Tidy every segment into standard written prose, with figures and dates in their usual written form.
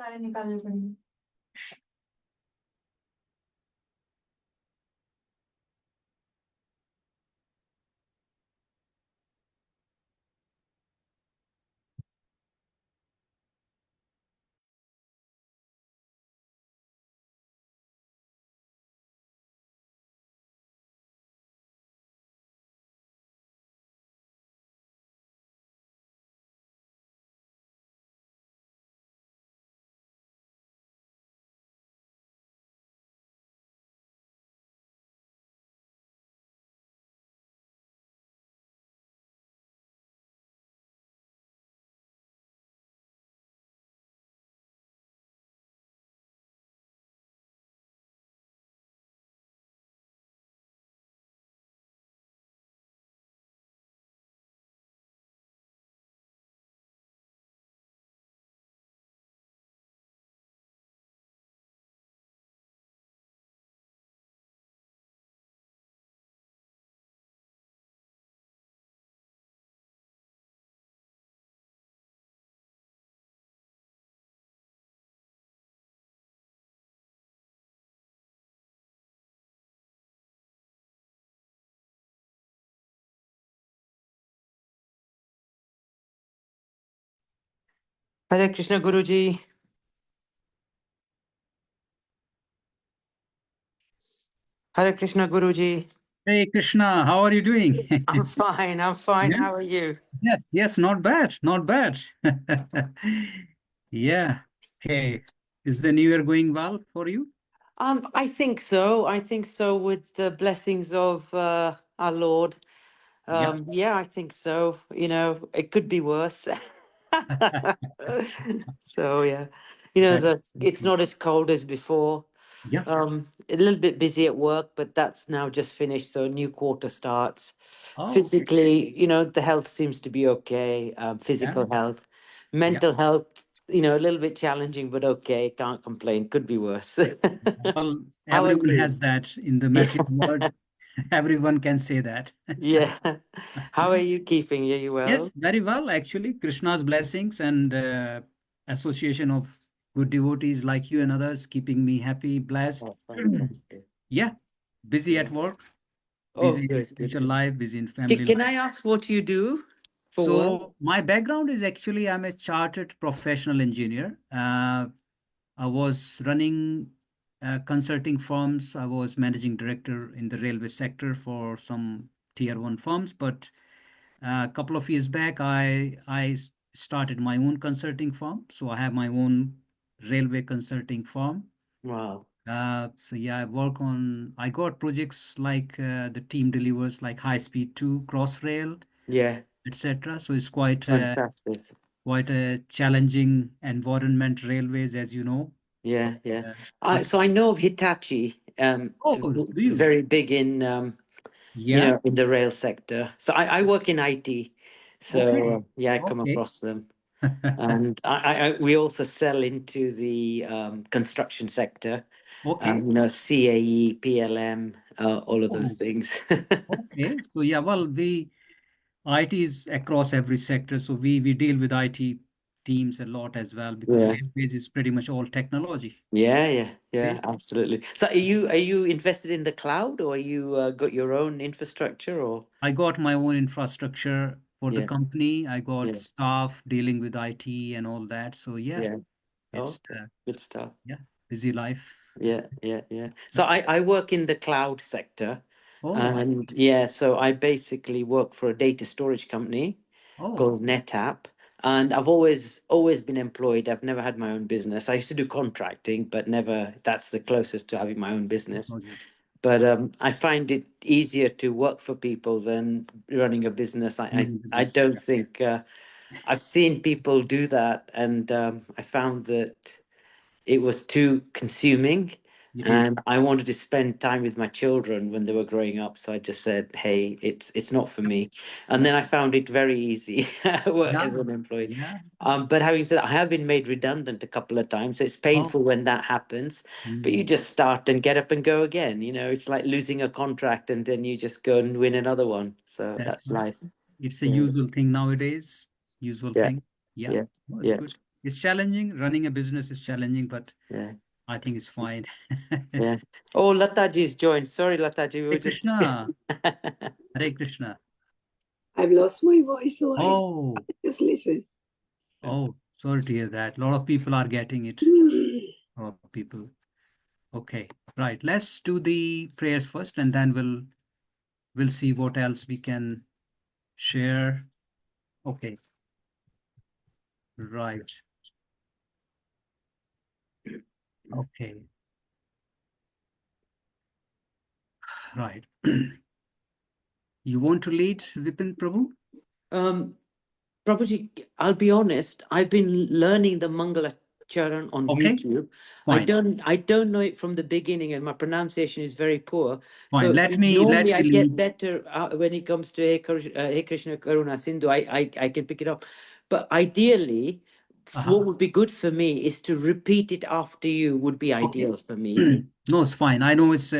सारे निकालने पड़ेंगे। Hare Krishna Guruji. Hare Krishna Guruji. Hey Krishna, how are you doing? I'm fine. I'm fine. Yeah. How are you? Yes, not bad, not bad. Yeah. Hey, is the new year going well for you? I think so. I think so with the blessings of our Lord. Yeah. Yeah, I think so. You know, it could be worse. So yeah. You know, That's it's not as cold as before. yeah. A little bit busy at work, but that's now just finished, so a new quarter starts. Oh, Physically, you know, the health seems to be okay. yeah, Physical health, yeah. mental health, you know, a little bit challenging, but okay. Can't complain. Could be worse. Well, How are everyone you? has that in the Yeah, material world. Everyone can say that. yeah. How are you keeping? Are you well? Yes, very well, actually. Krishna's blessings and association of good devotees like you and others keeping me happy, blessed. Oh, fantastic. Yeah, busy Yeah. at work, Oh, busy in good, good, spiritual good. life, busy in family Can life. I ask what you do for work? So my background is actually I'm a chartered professional engineer. I was running consulting firms. I was managing director in the railway sector for some tier one firms. But a couple of years back, I started my own consulting firm. So I have my own railway consulting firm. Wow. So yeah, I got projects like the team delivers like High Speed 2, Crossrail, Yeah, etc. So it's quite fantastic. a challenging environment, railways, as you know. Yeah, But yeah. but So I know of Hitachi, oh, do you? very big in you Yeah. know, in the rail sector. So I work in IT, so Okay. yeah, I come Okay. across them, and we also sell into the construction sector. Okay. You know, CAE, PLM, all of those Oh, things. okay. So yeah, well, we IT is across every sector, so we deal with IT teams a lot as well because Yeah. railways is pretty much all technology. Yeah, yeah, yeah, Okay. absolutely. So are you invested in the cloud, or you got your own infrastructure, or I got my own infrastructure for the yeah, company. I got yeah, staff dealing with IT and all that. So yeah, yeah. it's Okay, good stuff. yeah, busy life. Yeah, yeah, yeah. So I work in the cloud sector, Oh, and yeah, so I basically work for a data storage company oh, called NetApp, and I've always been employed. I've never had my own business. I used to do contracting, but never. That's the closest to having my own business. technologist. But I find it easier to work for people than running a business. Running I business. don't think I've seen people do that, and I found that it was too consuming, It is. and I wanted to spend time with my children when they were growing up. So I just said, "Hey, it's not for me." And Yeah. then I found it very easy work Yeah. as an employee. Yeah. But having said that, I have been made redundant a couple of times, so it's Oh. painful when that happens. But you Mm. just start and get up and go again. You know, it's like losing a contract and then you just go and win another one. So That's that's right. life. It's a Yeah, usual thing nowadays. Usual yeah, thing. Yeah. yeah, Oh, it's yeah. good. It's challenging. Running a business is challenging, but Yeah. I think it's fine. Yeah. Oh, Lataji's joined. Sorry, Lataji. We were Hare just. Krishna. Hare Krishna. I've lost my voice, so I Oh, just listen. oh, sorry to hear that. A lot of people are getting it. Hmm. A lot of people. Okay, right. Let's do the prayers first, and then we'll see what else we can share. Okay, right. Okay, right. You want to lead, Vipin Prabhu? Prabhuji, I'll be honest, I've been learning the Mangala Charan on Okay, YouTube. fine, I don't know it from the beginning, and my pronunciation is very poor. fine. So Let me normally I get lead. better when it comes to Hey Krishna Karuna Sindhu. I can pick it up. But ideally, what would be good for me is to repeat it after you would be Okay. ideal for me. No, it's fine. I know it's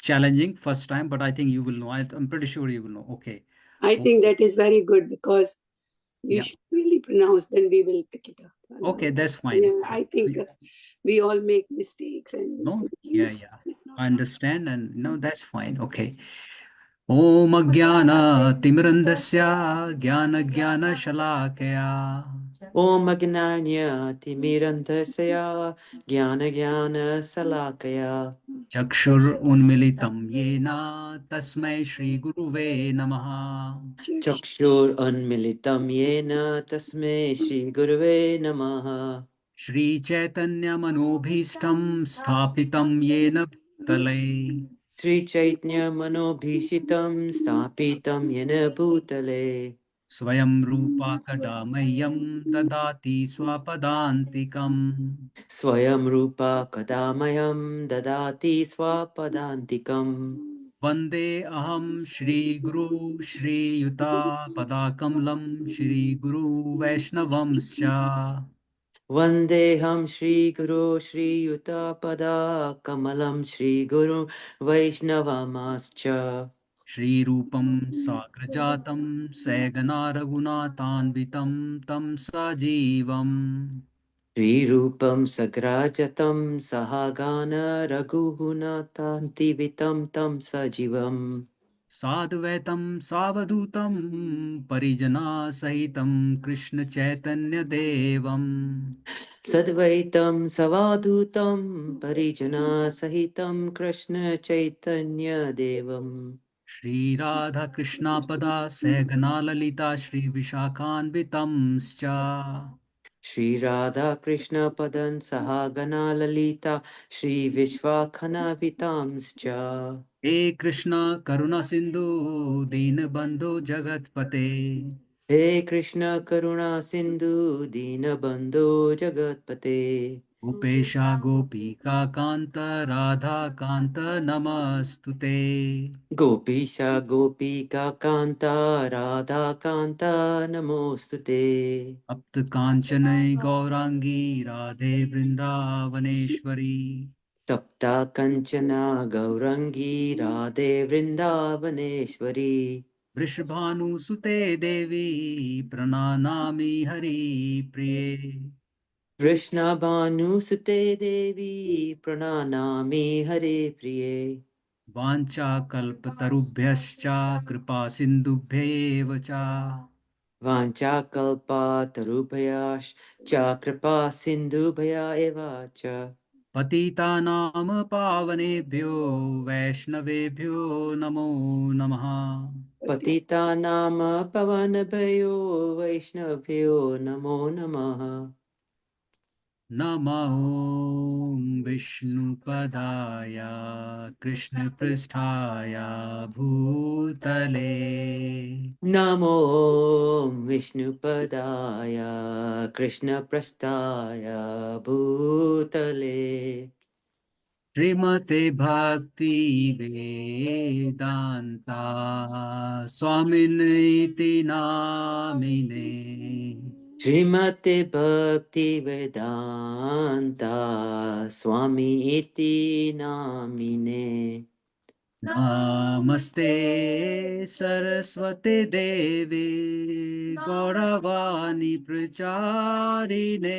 challenging first time, but I think you will know. I'm pretty sure you will know. Okay. I think that is very good because you Yeah. should really pronounce, then we will pick it up. Okay, that's fine. Yeah, I think we all make mistakes and No, making yeah. mistakes is not I understand, and no, that's fine. Okay. Om Ajnana Timirandasya Jnana Jnana Shalakaya Om Agnanya Timirandasya Jnana Jnana Salakaya Chakshur Unmilitam Yena Tasmai Shri Guruve Namaha Just Chakshur Unmilitam Yena Tasme Shri Gurave Namaha Shri Chaitanya Manobhishtam Sthapitam Yena Bhutale Sri Chaitanya Manobhishitam Stapitam Yena Bhutale Swayam Rupa Kadamayam Dadati Swapadantikam Swayam Rupa Kadamayam Dadati Swapadantikam Vande Aham Shri Guru Shri Yuta Padakamlam Shri Guru Vaishnavamscha Vandeham Shri Guru Shri Yuta Pada Kamalam Shri Guru Vaishnavamascha Shri Rupam Sagrajatam Sagana Raghunatanvitam Tam Sajivam Sri Rupam Sagrajatam Sahagana Raghunathanti Vitam Tam Sajivam Sadvaitam Savadutam Parijana Sahitam Krishna Chaitanya Devam Sadvaitam Savadutam Parijana Sahitam Krishna Chaitanya Devam Shri Radha Krishna Pada Sagana Lalita Shri Vishakhanvitamscha Shri Radha Krishna Padan Sahagana Lalita Shri Vishwakhana Vitamscha He Krishna Karuna Sindhu Deenabandhu Jagatpate He Krishna Karuna Sindhu Dina Bandhu Jagatpate Gopesha Gopika Kanta Radha Kanta Namastute Gopisha Gopika Kanta Radha Kanta Namostute Apt Kanchanai Gaurangi Radhe Vrindavaneshwari Tapta Kanchana Gaurangi Radhe Vrindavaneshwari Vrishabhanu Sute Devi Prananami Hari Priye Krishna Bhanu Sute Devi Prananami Hare Priye Vancha Kalpatarubhyascha Kripa Sindhubhyev cha Vancha Kalpa Tarubhayash Cha Kripa Sindhu Bhaya Eva Cha Patitanam Pavanebhyo Vaishnavebhyo Namo Namaha Patita Nama Pavanabhayo Vaishnavyo Namo Namaha Namo Vishnupadaya Krishna Pristhaya Bhutale Namo Vishnupadaya Krishna Prastaya Bhutale Srimate Bhakti Vedanta Swaminiti Namine Srimate Bhakti Vedanta Swami Iti Namine Namaste Saraswati Devi Gauravani Pracharine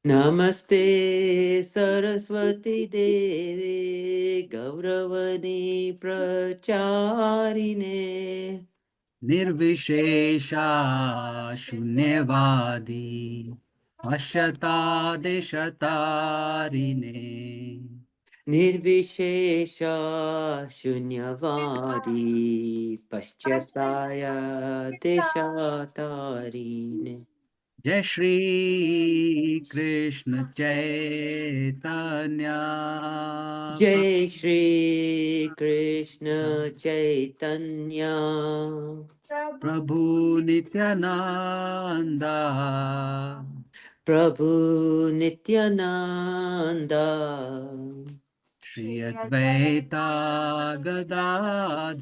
Namaste Saraswati Devi Gauravani Pracharine Nirvishesha Shunyavadi Ashyata Deshatarine Nirvishesha Shunyavadi Paschataya Deshatarine Jai Shri Krishna Chaitanya Jai Shri Krishna Chaitanya Prabhu Nityananda Prabhu Nityananda Shri Advaita Gadadhar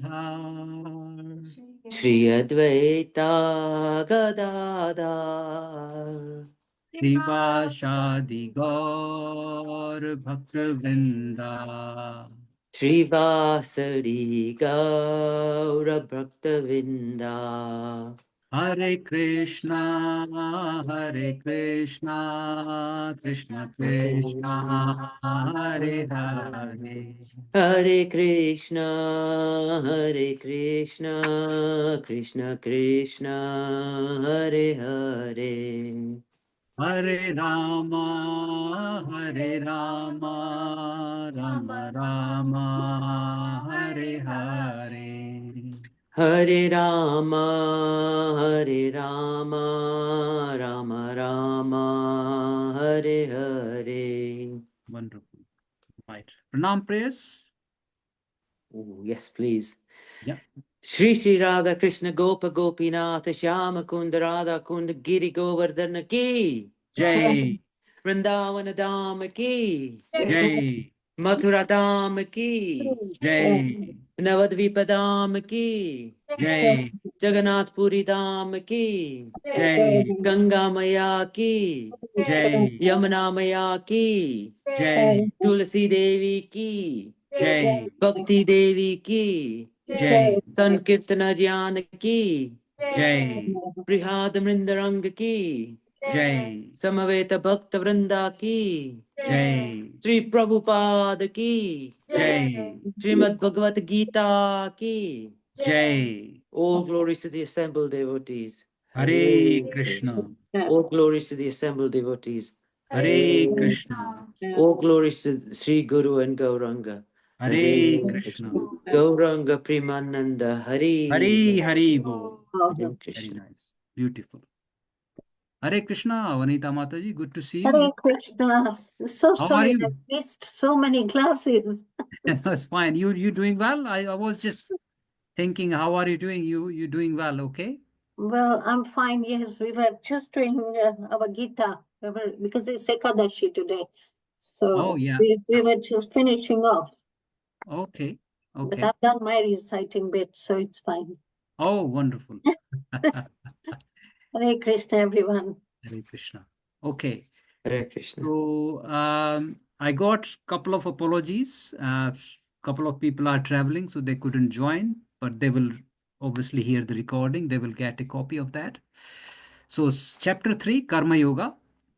Shri Advaita Gadadhar Srivashadi Gaur Bhaktavinda Srivasadi Gaura Bhaktavinda Hare Krishna Krishna Krishna Hare Hare Hare Krishna Hare Krishna Krishna Krishna Hare Hare Hare Rama Rama Rama Hare Hare Hare Rama, Hare Rama, Rama Rama, Hare Hare. Wonderful. Right. Pranam prayers. Oh, yes, please. Yeah. Shri Shri Radha Krishna Gopa Gopinath Shyama Kunda Radha Kunda Giri Govardhana Ki Jai. Vrindavana Dham Ki Jai. Mathura Dham Ki Jai. Navadvipa Dham Ki Jai. Jagannath Puri Dham Ki Jai. Ganga Maya Ki Jai. Yamuna Maya Ki Jai. Tulsi Devi Ki Jai. Bhakti Devi Ki Jai. Sankirtana Jnana Ki Jai. Brihad Mrindarang Ki Jai. Samaveta Bhakta Vrinda Ki Jai. Sri Prabhupada Ki Jai. Srimad Bhagavad Gita Ki Jai. All glories to the assembled devotees. Hare Krishna. All glories to the assembled devotees. Hare Krishna. All glories to Sri Guru and Gauranga. Hare Krishna. Gauranga Primananda Hari. Hare Bo. Hare Very Krishna. nice. Beautiful. Hare Krishna, Vanita Mataji. Good to see you. Hare Krishna. So How are sorry, you? I missed so many classes. That's fine. You doing well? I was just thinking, how are you doing? You doing well? Okay. Well, I'm fine. Yes, we were just doing our Gita. Because it's Ekadashi today. So Oh yeah. we were just finishing off. Okay. But Okay. I've done my reciting bit, so it's fine. Oh, wonderful. Hare Krishna, everyone. Hare Krishna. Okay. Hare Krishna. So I got a couple of apologies. Couple of people are traveling, so they couldn't join, but they will obviously hear the recording. They will get a copy of that. So chapter 3, Karma Yoga,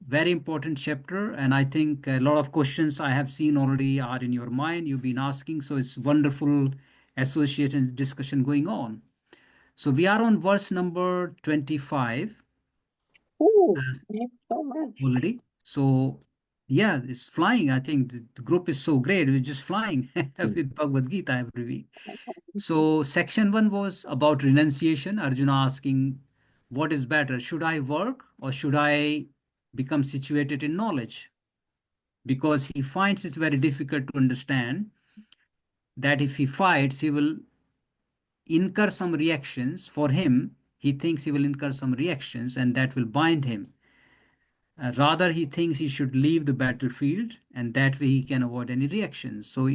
very important chapter. And I think a lot of questions I have seen already are in your mind. You've been asking. So it's wonderful association discussion going on. So we are on verse number 25. Oh, thanks so much. Already. So yeah, it's flying. I think the group is so great. We're just flying with Bhagwad Gita every week. So section 1 was about renunciation. Arjuna asking, what is better? Should I work or should I become situated in knowledge? Because he finds it very difficult to understand that if he fights, he will incur some reactions. For him, he thinks he will incur some reactions and that will bind him. Rather, he thinks he should leave the battlefield and that way he can avoid any reactions. So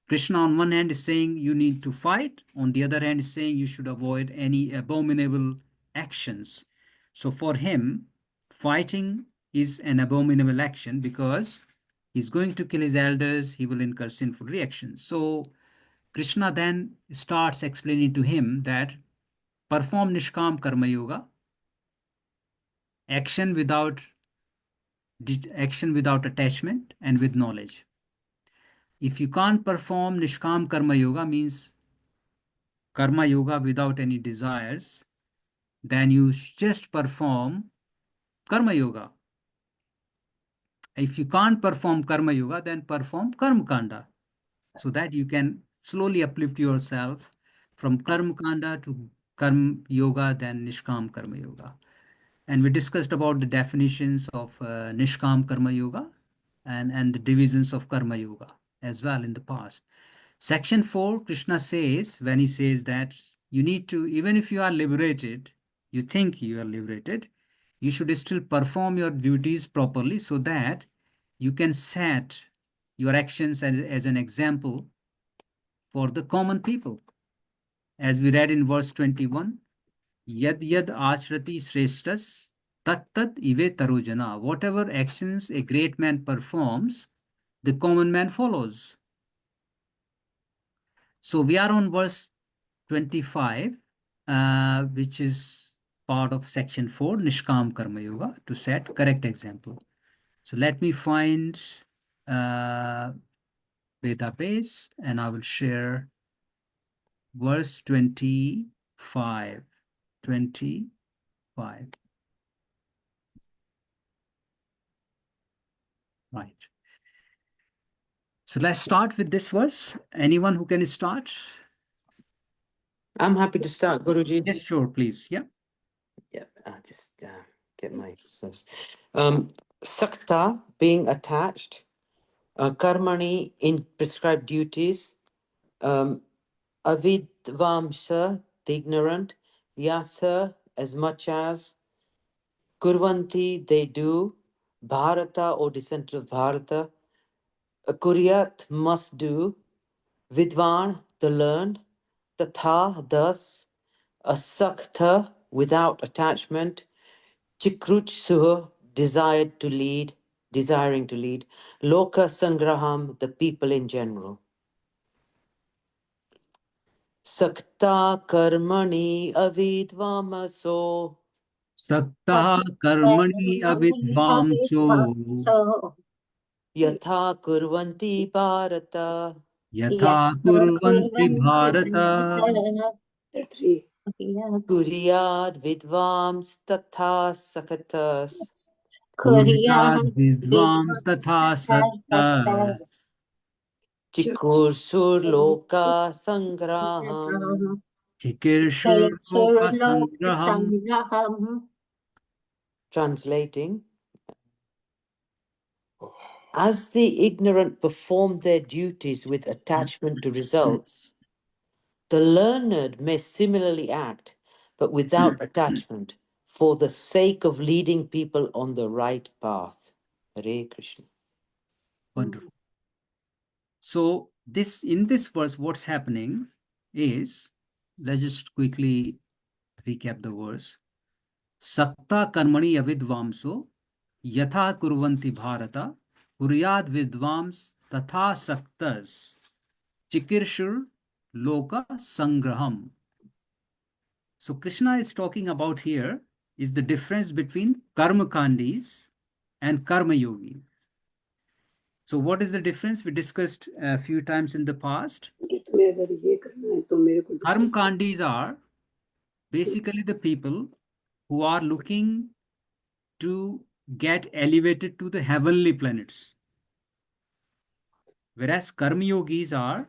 Krishna on one hand is saying you need to fight, on the other hand is saying you should avoid any abominable actions. So for him, fighting is an abominable action because he's going to kill his elders, he will incur sinful reactions. So Krishna then starts explaining to him that perform Nishkam Karma Yoga, action without attachment and with knowledge. If you can't perform Nishkam Karma Yoga, means Karma Yoga without any desires, then you just perform Karma Yoga. If you can't perform Karma Yoga, then perform Karma Kanda, so that you can slowly uplift yourself from Karma Kanda to Karma Yoga, then Nishkam Karma Yoga. And we discussed about the definitions of Nishkam Karma Yoga and the divisions of Karma Yoga as well in the past. Section 4, Krishna says, when he says that you need to, even if you are liberated, you think you are liberated, you should still perform your duties properly so that you can set your actions as an example for the common people. As we read in verse 21, Yad yad achrati shreshtas tat tat ive tarojana. Whatever actions a great man performs, the common man follows. So we are on verse 25, which is part of section 4, Nishkam Karma Yoga, to set correct example. So let me find database and I will share verse 25. 25. Right. So let's start with this verse. Anyone who can start? I'm happy to start, Guruji. Yes, sure, please. Yeah. Yeah, I'll just get my source. Sakta, being attached, karmani, in prescribed duties, avidvamsa, the ignorant, yatha, as much as, kurvanti, they do, bharata, or descendant of Bharata, kuryat, must do, vidvan, the learned, tatha, thus, asakta, without attachment, Chikruchsuha, desiring to lead. Loka Sangraham, the people in general. Sakta Karmani Avidvamaso Sakta karmani avidvamso So, Yatha Kurvanti Bharata yatha kurvanti bharata Kuryad Vidvams Tatha Sakatas kuryat vidvams tatha sakta Chikursur Loka Sangraham. chikirshur loka sangraham. Translating, as the ignorant perform their duties with attachment to results, the learned may similarly act, but without attachment, for the sake of leading people on the right path. Hare Krishna. Wonderful. So in this verse, what's happening is, let's just quickly recap the verse. Sakta karmani avidvamso yatha kurvanti bharata kuryad vidvams tatha saktas chikirshur loka sangraham. So Krishna is talking about here is the difference between karma kandis and karma yogi. So what is the difference? We discussed a few times in the past. Karma kandis are basically the people who are looking to get elevated to the heavenly planets. Whereas karma yogis are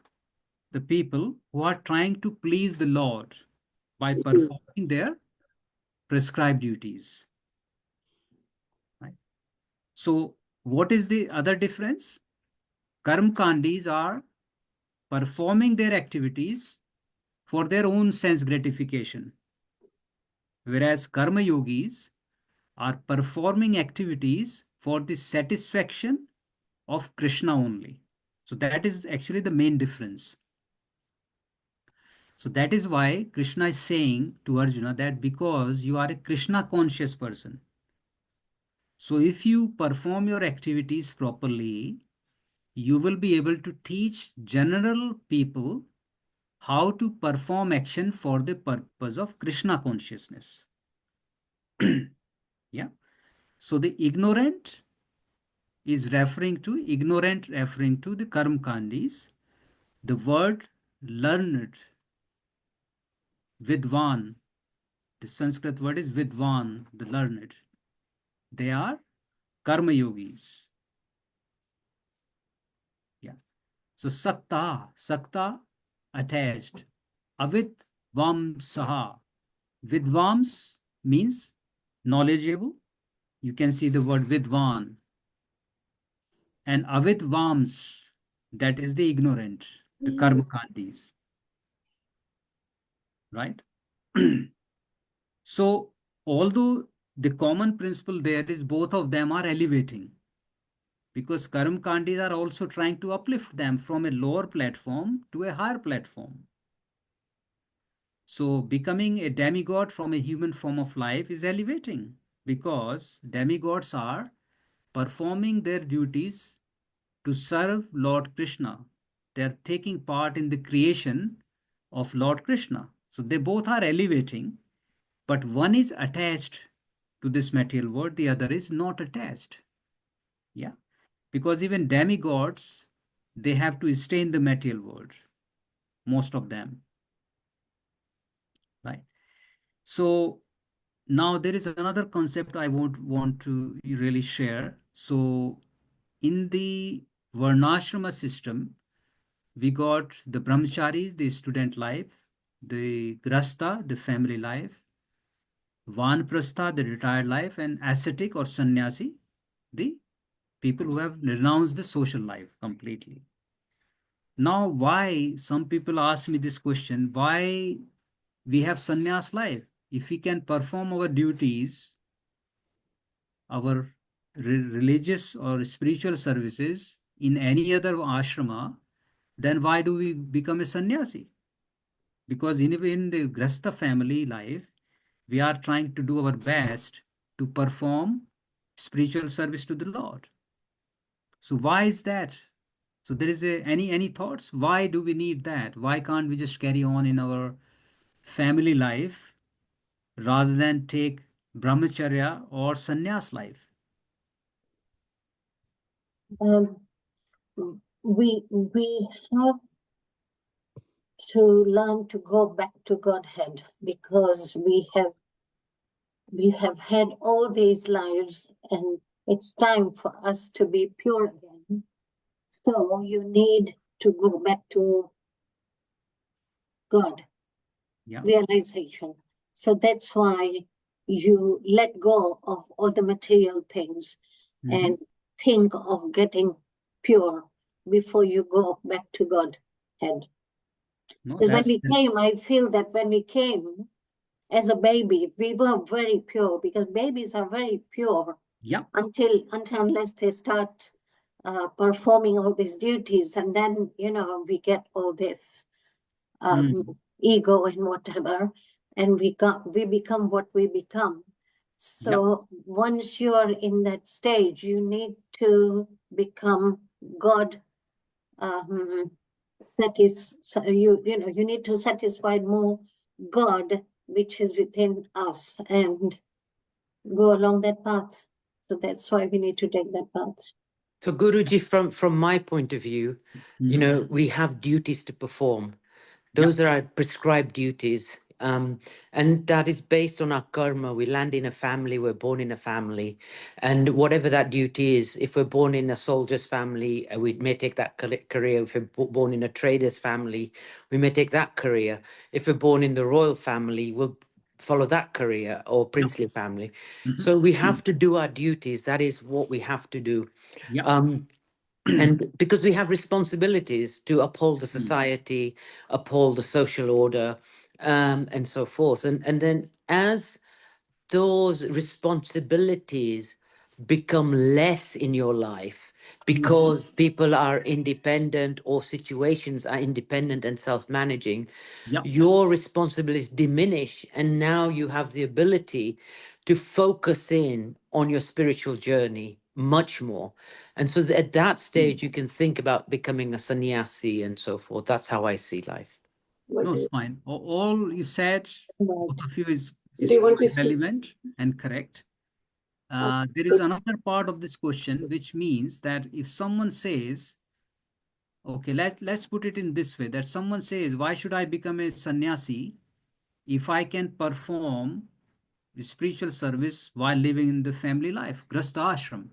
the people who are trying to please the Lord by performing their prescribed duties. Right? So what is the other difference? Karma kandis are performing their activities for their own sense gratification. Whereas karma yogis are performing activities for the satisfaction of Krishna only. So that is actually the main difference. So that is why Krishna is saying to Arjuna that because you are a Krishna conscious person, so if you perform your activities properly, you will be able to teach general people how to perform action for the purpose of Krishna consciousness. Yeah. So the ignorant is referring to the karma kandis. The word learned, vidwan, the Sanskrit word is vidwan, the learned. They are karma yogis. Yeah. So sakta attached. Avid vamsaha. Vidvams means knowledgeable. You can see the word vidvan. And avidvams, that is the ignorant, the karma kandis. Right? So, although the common principle there is both of them are elevating, because karma kandis are also trying to uplift them from a lower platform to a higher platform. So, becoming a demigod from a human form of life is elevating, because demigods are performing their duties to serve Lord Krishna. They are taking part in the creation of Lord Krishna. So they both are elevating, but one is attached to this material world, the other is not attached. Yeah. Because even demigods, they have to stay in the material world, most of them. Right. So now there is another concept I would want to really share. So in the Varnashrama system, we got the brahmacharis, the student life, the grasta, the family life, vanprastha, the retired life, and ascetic or sannyasi, the people who have renounced the social life completely. Now, why some people ask me this question, why we have sannyas life? If we can perform our duties, our religious or spiritual services in any other ashrama, then why do we become a sannyasi? Because in the Grasta family life, we are trying to do our best to perform spiritual service to the Lord. So why is that? So there is any thoughts? Why do we need that? Why can't we just carry on in our family life rather than take brahmacharya or sannyas life? Um, we have to learn to go back to Godhead, because we have had all these lives, and it's time for us to be pure again. So you need to go back to God, Yeah. realization. So that's why you let go of all the material things and think of getting pure before you go back to Godhead. No, Because when that's we came, I feel that when we came as a baby, we were very pure, because babies are very pure yeah. until unless they start performing all these duties, and then we get all this ego and whatever, and we become what we become. So once you're in that stage, you need to become God. You need to satisfy more God, which is within us, and go along that path. So that's why we need to take that path. So Guruji, from my point of view, we have duties to perform. Those are our prescribed duties. And that is based on our karma. We land in a family, we're born in a family. And whatever that duty is, if we're born in a soldier's family, we may take that career. If we're born in a trader's family, we may take that career. If we're born in the royal family, we'll follow that career, or princely family. So we have to do our duties. That is what we have to do. And because we have responsibilities to uphold the society, uphold the social order, and so forth. And then as those responsibilities become less in your life because people are independent or situations are independent and self-managing, your responsibilities diminish, and now you have the ability to focus in on your spiritual journey much more. And so at that stage you can think about becoming a sannyasi and so forth. That's how I see life. What No, do it's you, fine. All you said, Right. both of you is do you want to speak? relevant and correct. There is Good. another part of this question, which means that if someone says, okay, let's put it in this way, that someone says, why should I become a sannyasi if I can perform spiritual service while living in the family life, grasta ashram?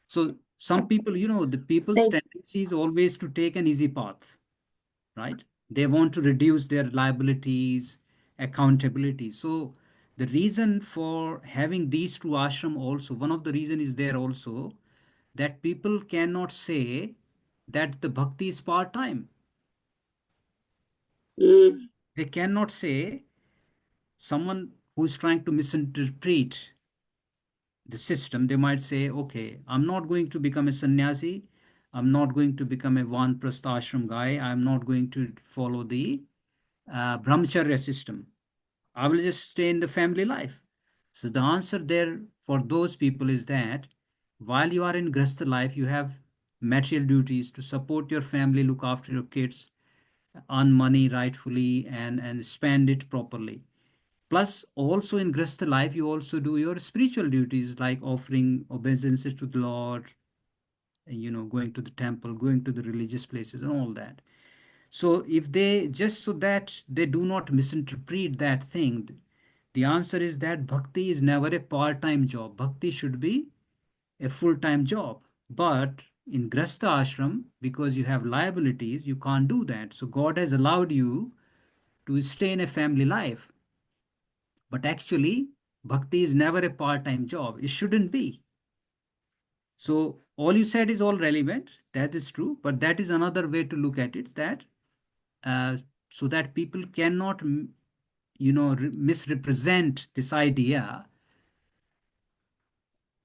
So some people, the people's They, tendency is always to take an easy path, right? They want to reduce their liabilities, accountability. So the reason for having these two ashram also, one of the reason is there also that people cannot say that the bhakti is part time. Mm, They cannot say, someone who is trying to misinterpret the system, they might say, okay, I'm not going to become a sannyasi. I'm not going to become a vanprastha ashram guy. I'm not going to follow the brahmacharya system. I will just stay in the family life. So the answer there for those people is that while you are in grastha life, you have material duties to support your family, look after your kids, earn money rightfully, and spend it properly. Plus, also in grastha life, you also do your spiritual duties like offering obeisances to the Lord, going to the temple, going to the religious places, and all that. So if they, just so that they do not misinterpret that thing, the answer is that bhakti is never a part-time job. Bhakti should be a full-time job. But in grastha ashram, because you have liabilities, you can't do that. So God has allowed you to stay in a family life. But actually, bhakti is never a part-time job. It shouldn't be. So all you said is all relevant. That is true. But that is another way to look at it, that uh, so that people cannot misrepresent this idea.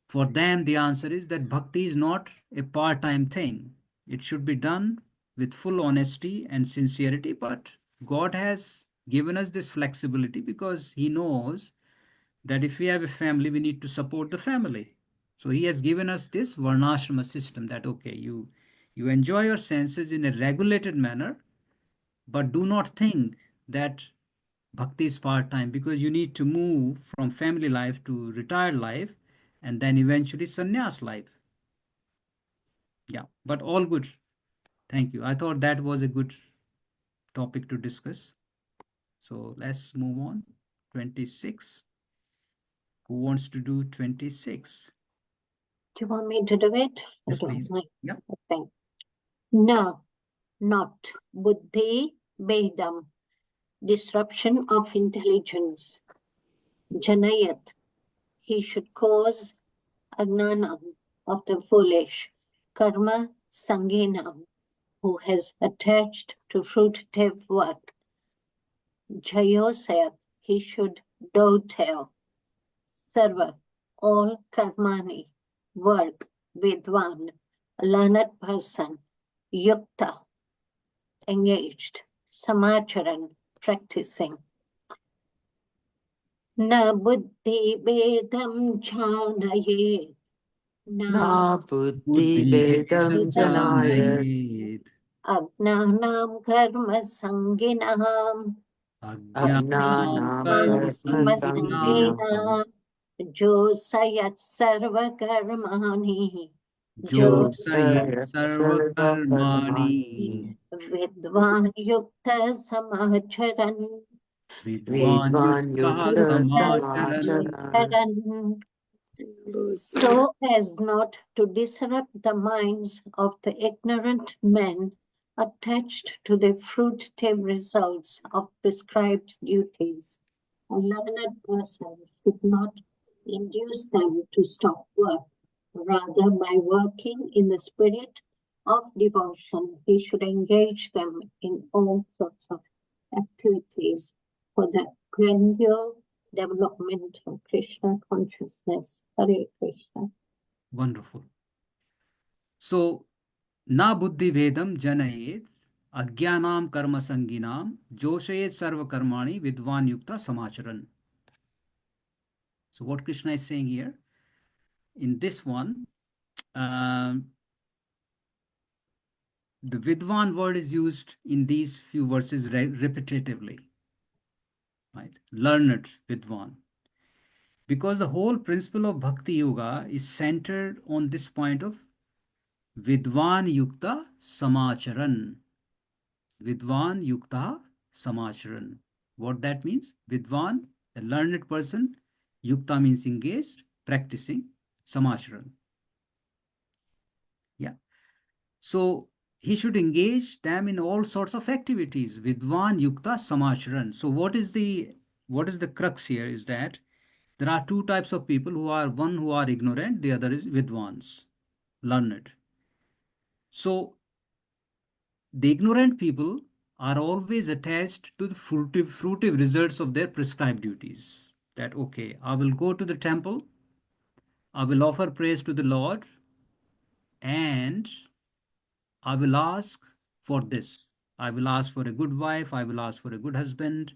For them the answer is that bhakti is not a part-time thing. It should be done with full honesty and sincerity, but God has given us this flexibility because he knows that if we have a family, we need to support the family. So he has given us this varnashrama system, that okay, you enjoy your senses in a regulated manner, but do not think that bhakti is part time, because you need to move from family life to retired life and then eventually sannyas life. Yeah, but all good. Thank you. I thought that was a good topic to discuss. So let's move on. 26. Who wants to do 26? do you want me to do it? I Yes, don't please. mind. Yeah. Okay. No, not buddhi bedam, disruption of intelligence. Janayat, he should cause agnanam, of the foolish. Karma sanginam, who has attached to fruitive work. Jayosayat, he should dovetail. Sarva, all karmani, work, vidwan, learned person, yukta, engaged, samacharan, practicing. Na buddhi vedam janaye, na Na buddhi Buddhi vedam vedam vedam janayat janayet agnanam karma sanginam, ajnanam ajnanam karma karma karma sanginam sanginam sangina, jo sayat sarva karmani, jo josayat josaya sarva sarva karmani karmani vidvan yukta samacharan, vidvan vidvan yukta yukta yukta samacharan. samacharan samacharan, so as not to disrupt the minds of the ignorant men attached to the fruitive results of prescribed duties. A learned person should not induce them to stop work. Rather, by working in the spirit of devotion, he should engage them in all sorts of activities for the gradual development of Krishna consciousness. Hare Krishna. Wonderful. So, na buddhi vedam janayet ajnanam karma sanginam joshayet sarva karmani vidvan yukta samacharan. So, what Krishna is saying here in this one, um, the Vidwan word is used in these few verses repetitively, right? Learned Vidwan. Because the whole principle of Bhakti Yoga is centered on this point of Vidwan Yukta Samacharan. Vidwan Yukta Samacharan. What that means? Vidwan, a learned person. Yukta means engaged, practicing. Samacharan. Yeah. So he should engage them in all sorts of activities. Vidwan Yukta Samacharan. So what is the crux here is that there are two types of people one who are ignorant, the other is Vidwans, learned. So the ignorant people are always attached to the fruitive results of their prescribed duties. That, okay, I will go to the temple, I will offer praise to the Lord, and I will ask for this. I will ask for a good wife, I will ask for a good husband,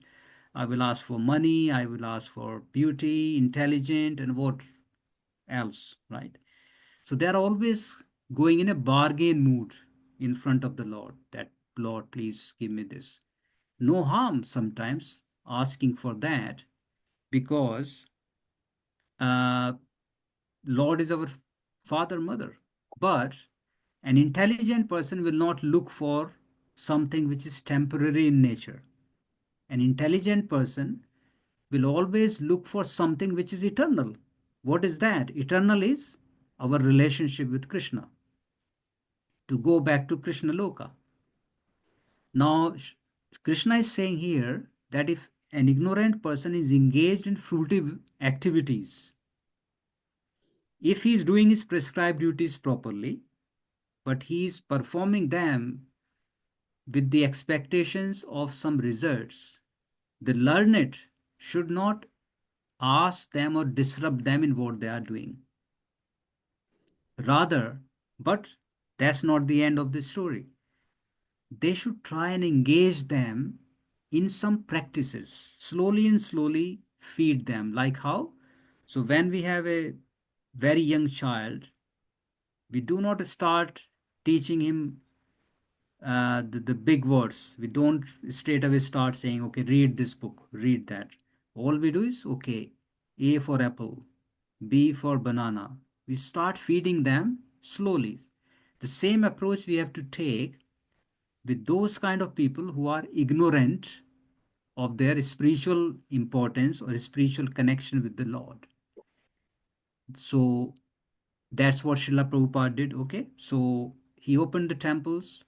I will ask for money, I will ask for beauty, intelligent, and what else, right? So they are always going in a bargain mood in front of the Lord, that Lord, please give me this. No harm sometimes asking for that, because uh, Lord is our father, mother. But an intelligent person will not look for something which is temporary in nature. An intelligent person will always look for something which is eternal. What is that? Eternal is our relationship with Krishna, to go back to Krishna Loka. Now, Krishna is saying here that if an ignorant person is engaged in fruitive activities, if he is doing his prescribed duties properly, but he is performing them with the expectations of some results, the learned should not ask them or disrupt them in what they are doing. Rather, but that's not the end of the story. They should try and engage them in some practices, slowly and slowly feed them. Like how? So, when we have a very young child, we do not start teaching him the big words. We don't straight away start saying, okay, read this book, read that. All we do is, okay, A for apple, B for banana. We start feeding them slowly. The same approach we have to take with those kind of people who are ignorant of their spiritual importance or spiritual connection with the Lord. So that's what Srila Prabhupada did. Okay, so he opened the temples.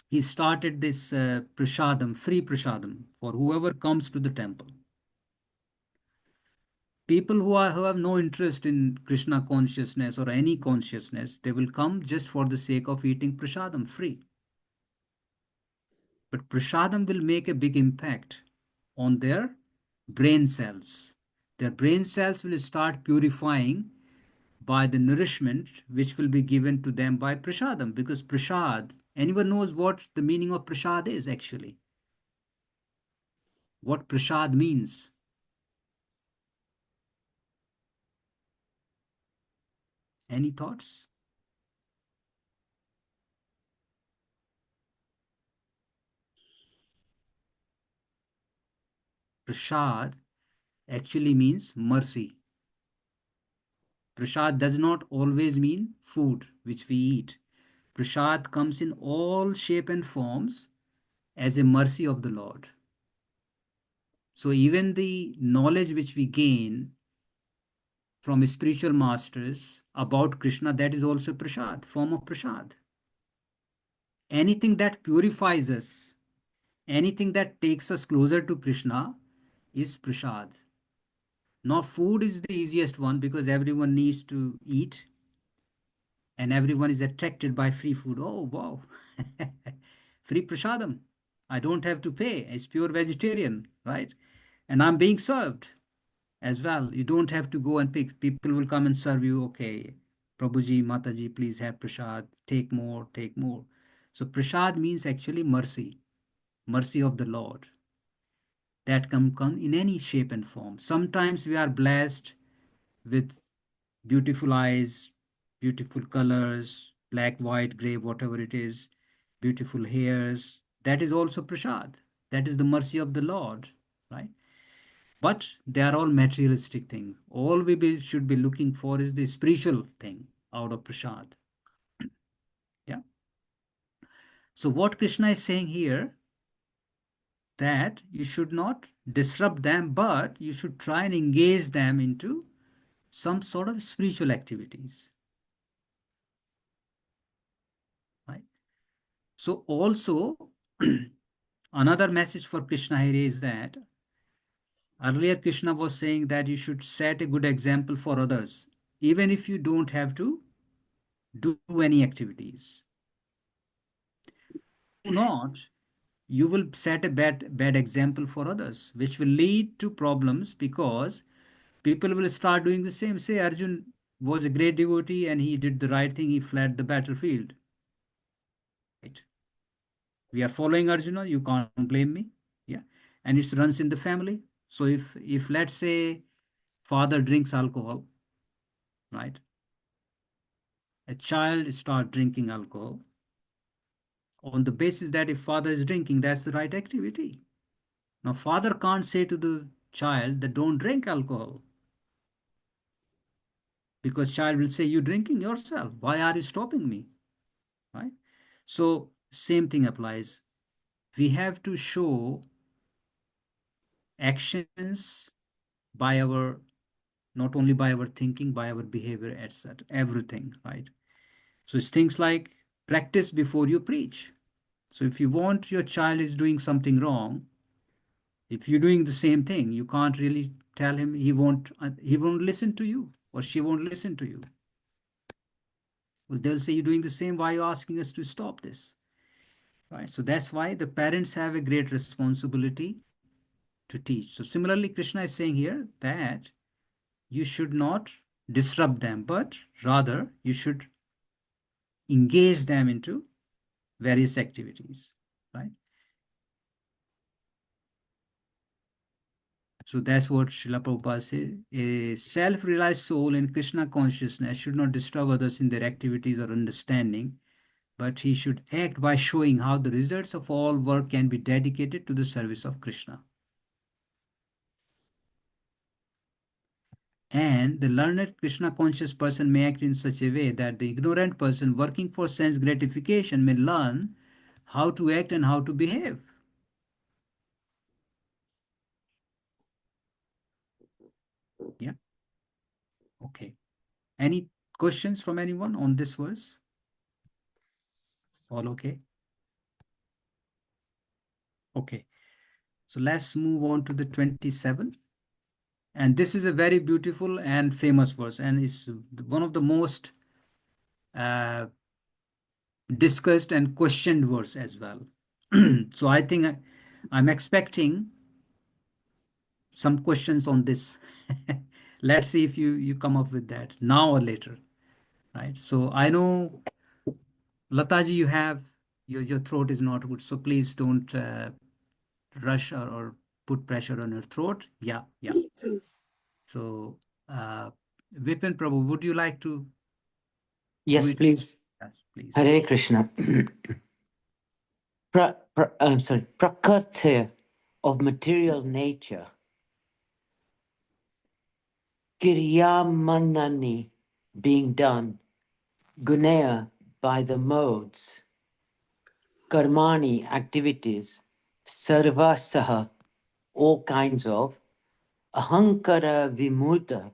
He started this prasadam, free prasadam for whoever comes to the temple. People who have no interest in Krishna consciousness or any consciousness, they will come just for the sake of eating prasadam free. But prasadam will make a big impact on their brain cells. Their brain cells will start purifying by the nourishment which will be given to them by prasadam. Because prasad, anyone knows what the meaning of prasad is actually? What prasad means? Any thoughts? Prasad actually means mercy. Prasad does not always mean food which we eat. Prasad comes in all shape and forms as a mercy of the Lord. So even the knowledge which we gain from spiritual masters about Krishna, that is also prasad, form of prasad. Anything that purifies us, anything that takes us closer to Krishna is prasad. Now, food is the easiest one because everyone needs to eat and everyone is attracted by free food. Oh, wow. Free prasadam. I don't have to pay. It's pure vegetarian, right? And I'm being served as well. You don't have to go and pick. People will come and serve you. Okay, Prabhuji, Mataji, please have prasad. Take more, take more. So prasad means actually mercy, mercy of the Lord. That can come in any shape and form. Sometimes we are blessed with beautiful eyes, beautiful colors, black, white, gray, whatever it is, beautiful hairs, that is also prasad. That is the mercy of the Lord, right? But they are all materialistic things. All should be looking for is the spiritual thing out of prasad. Yeah. So what Krishna is saying here, that you should not disrupt them, but you should try and engage them into some sort of spiritual activities, right? So also another message for Krishna here is that earlier Krishna was saying that you should set a good example for others, even if you don't have to do any activities. Do not, you will set a bad example for others, which will lead to problems, because people will start doing the same. Say Arjun was a great devotee and he did the right thing, he fled the battlefield, right? We are following Arjuna, you can't blame me. Yeah. And it runs in the family. So if let's say father drinks alcohol, right? A child start drinking alcohol on the basis that if father is drinking, that's the right activity. Now father can't say to the child that don't drink alcohol, because child will say, you drinking yourself, why are you stopping me, right? So same thing applies. We have to show actions by our, not only by our thinking, by our behavior, etc., everything, right? So it's things like practice before you preach. So if you want your child is doing something wrong, if you're doing the same thing, you can't really tell him. He won't listen to you, or she won't listen to you, because they'll say, you're doing the same, why are you asking us to stop this, right? So that's why the parents have a great responsibility to teach. So similarly, Krishna is saying here that you should not disrupt them, but rather you should engage them into various activities, right? So that's what Srila Prabhupada says. A self-realized soul in Krishna consciousness should not disturb others in their activities or understanding, but he should act by showing how the results of all work can be dedicated to the service of Krishna. And the learned Krishna conscious person may act in such a way that the ignorant person working for sense gratification may learn how to act and how to behave. Yeah. Okay. Any questions from anyone on this verse? All okay? Okay. So let's move on to the 27th. And this is a very beautiful and famous verse, and it's one of the most discussed and questioned verse as well. So I think I'm expecting some questions on this. Let's see if you come up with that now or later, right? So I know, Lataji, you have your throat is not good, so please don't rush or put pressure on your throat. Yeah, yeah. So Vipin Prabhu, would you like to do Yes, it? please. Yes, please. Hare Krishna. I'm sorry. Prakrti of material nature. Kiryamanani being done. Gunaya by the modes. Karmani activities. Sarvasaha all kinds of. Ahankara vimudha.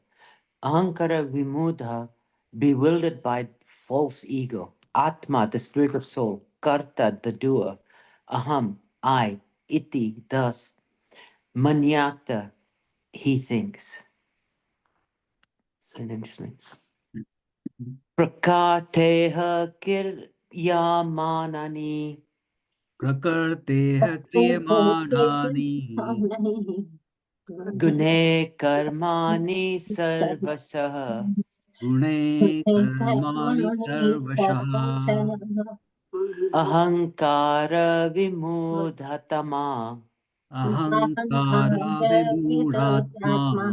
Ahankara vimudha bewildered by false ego. Atma, the spirit of soul. Karta, the doer. Aham, I. Iti, thus. Manyata, he thinks. Sorry, just me. Mhm. Prakateha kiryamanani Prakarteha kriyamani gune karmani sarvasaha gune karmani sarvashaha ahankara vimudhatama ahankara vimudhatma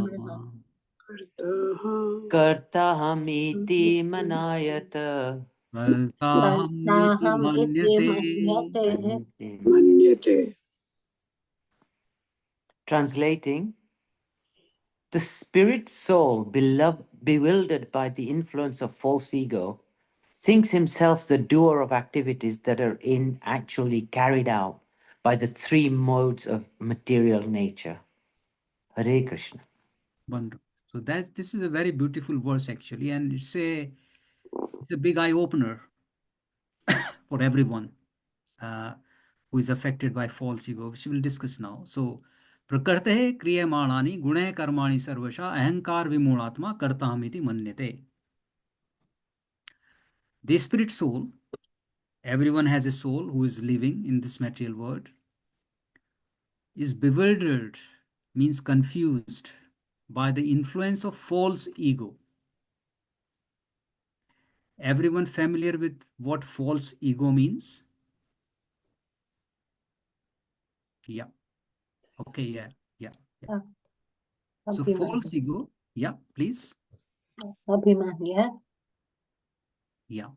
kartahamiti manayata. कर्ताहम् इति Kartaham iti मन्यते. manyate. Manyate. Translating, the spirit soul, bewildered by the influence of false ego, thinks himself the doer of activities that are in actually carried out by the three modes of material nature. Hare Krishna. Wonderful. So this is a very beautiful verse actually, and it's a big eye opener for everyone uh, who is affected by false ego, which we'll discuss now. So, prakrtehe kriyamānāni gune karmāni sarvasha ahankar vimūlatma kartahamiti manyate. The spirit soul, everyone has a soul who is living in this material world, is bewildered, means confused by the influence of false ego. Everyone familiar with what false ego means? Yeah. Okay. Yeah. Yeah. Yeah. So false ego. Yeah. Please. Abhimanya. Yeah.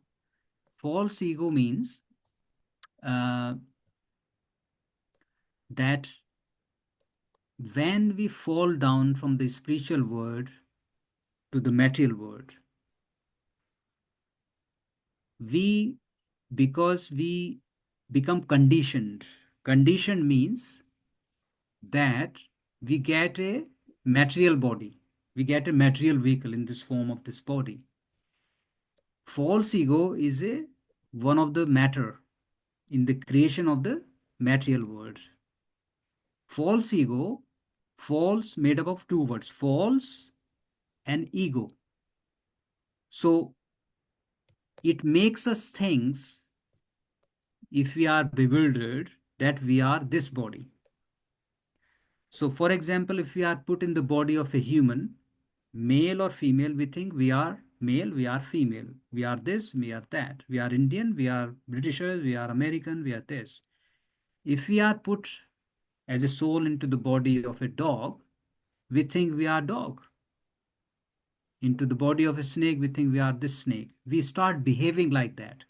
False ego means that when we fall down from the spiritual world to the material world, because we become conditioned. Conditioned means that we get a material body, we get a material vehicle in this form of this body. False ego is one of the matter in the creation of the material world. False ego, false made up of two words, false and ego. So it makes us think, if we are bewildered, that we are this body. So for example, if we are put in the body of a human, male or female, we think we are male, we are female, we are this, we are that, we are Indian, we are Britishers, we are American, we are this. If we are put as a soul into the body of a dog, we think we are dog. Into the body of a snake, we think we are this snake. We start behaving like that.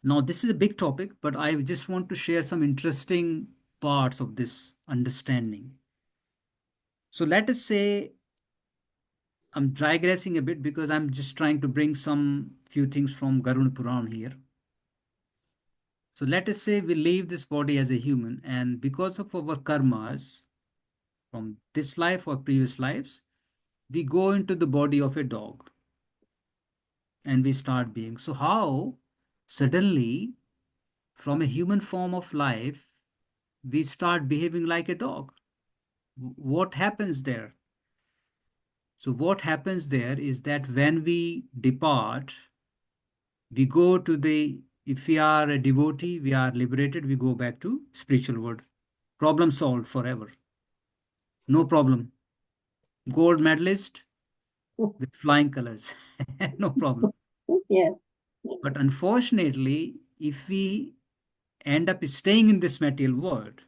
Now, this is a big topic, but I just want to share some interesting parts of this understanding. So let us say, I'm digressing a bit because I'm just trying to bring some few things from Garuna Puran here. So let us say we leave this body as a human, and because of our karmas from this life or previous lives, we go into the body of a dog and we start being. So how suddenly from a human form of life, we start behaving like a dog? What happens there? So what happens there is that when we depart, we go to if we are a devotee, we are liberated, we go back to spiritual world. Problem solved forever. No problem. Gold medalist with flying colors. No problem. Yeah. But unfortunately, if we end up staying in this material world,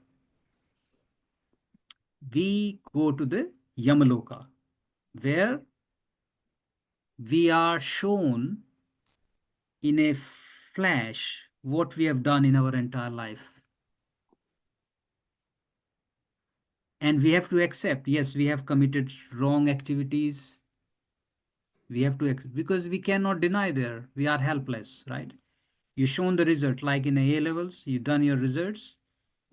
we go to the Yamaloka, where we are shown in a flash what we have done in our entire life. And we have to accept, yes, we have committed wrong activities. We have to, because we cannot deny there, we are helpless, right? You shown the result, like in A levels, you done your results,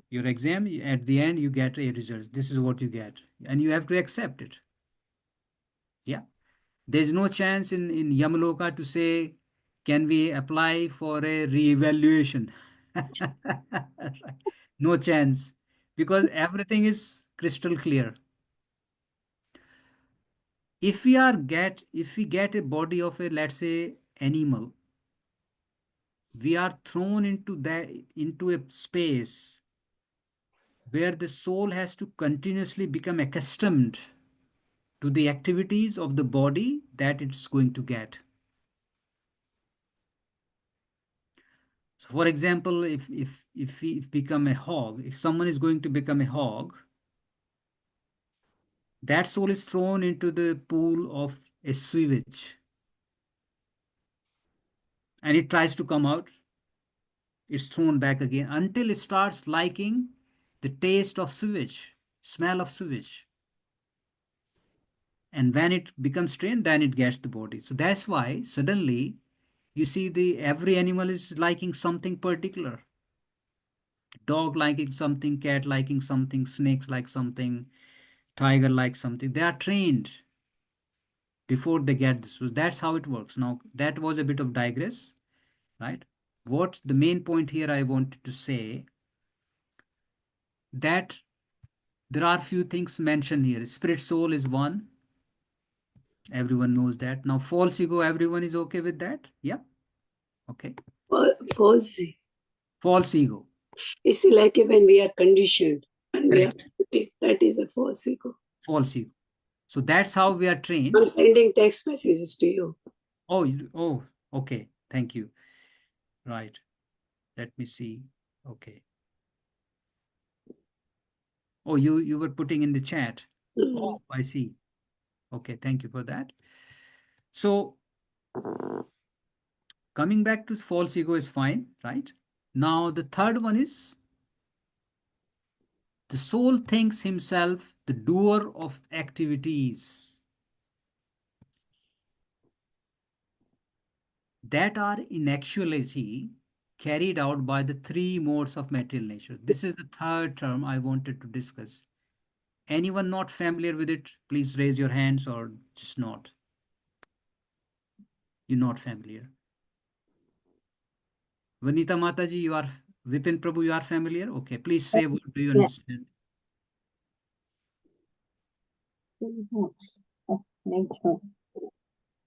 your exam, at the end, you get A results. This is what you get. And you have to accept it. Yeah. There's no chance in Yamaloka to say, can we apply for a re-evaluation? No chance, because everything is crystal clear. If we get a body of a, let's say, animal, we are thrown into a space where the soul has to continuously become accustomed to the activities of the body that it's going to get. So for example, if we become a hog, if someone is going to become a hog, that soul is thrown into the pool of a sewage. and it tries to come out. It's thrown back again until it starts liking the taste of sewage, smell of sewage. And when it becomes trained, then it gets the body. So that's why suddenly you see every animal is liking something particular. Dog liking something, cat liking something, snakes like something, tiger like something. They are trained before they get this. So that's how it works. Now that was a bit of digress, right? What the main point here I wanted to say, that there are few things mentioned here. Spirit soul is one. Everyone knows that. Now false ego, everyone is okay with that? Yeah. Okay. False. False ego. It's like when we are conditioned and we are Correct. that is a false ego. False ego. So that's how we are trained. I'm sending text messages to you. Oh, okay. Thank you. Right. Let me see. Okay. Oh, you were putting in the chat. Oh, I see. Okay, thank you for that. So coming back to false ego is fine, right? Now the third one is the soul thinks himself the doer of activities that are in actuality carried out by the three modes of material nature. This is the third term I wanted to discuss. Anyone not familiar with it, please raise your hands, or just not. You're not familiar. Vanita Mataji, you are, Vipin Prabhu, you are familiar? Okay, please say what do you Yes. understand? Nature.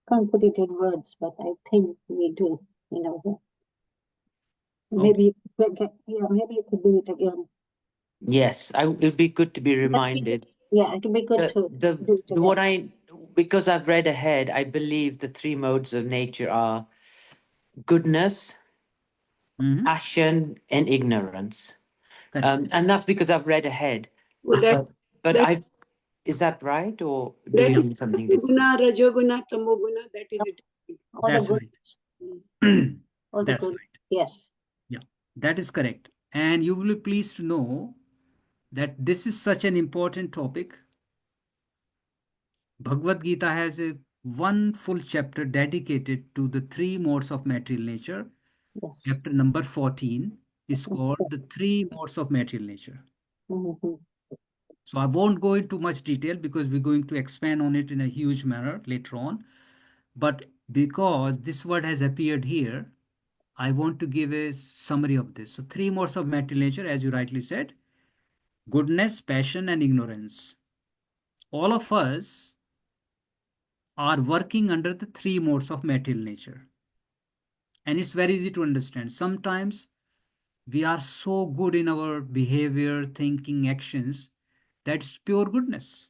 Can't put it in words, but I think we do, you know. Maybe you could do it again. Yes, it'd be good to be reminded. Yeah, it would be good to do it again. Because I've read ahead, I believe the three modes of nature are goodness, passion, and ignorance. And that's because I've read ahead. Well, But is that right, or do that we is mean something different? guna, rajoguna, tamoguna, that is it. All the That's good. right. All the That's good. right. Yes. Yeah, that is correct. And you will be pleased to know that this is such an important topic. Bhagwad Gita has one full chapter dedicated to the three modes of material nature. Yes. Chapter number 14 is called the three modes of material nature. Mm-hmm. So I won't go into much detail because we're going to expand on it in a huge manner later on. But because this word has appeared here, I want to give a summary of this. So three modes of material nature, as you rightly said: goodness, passion, and ignorance. All of us are working under the three modes of material nature. And it's very easy to understand. Sometimes we are so good in our behavior, thinking, actions, that's pure goodness.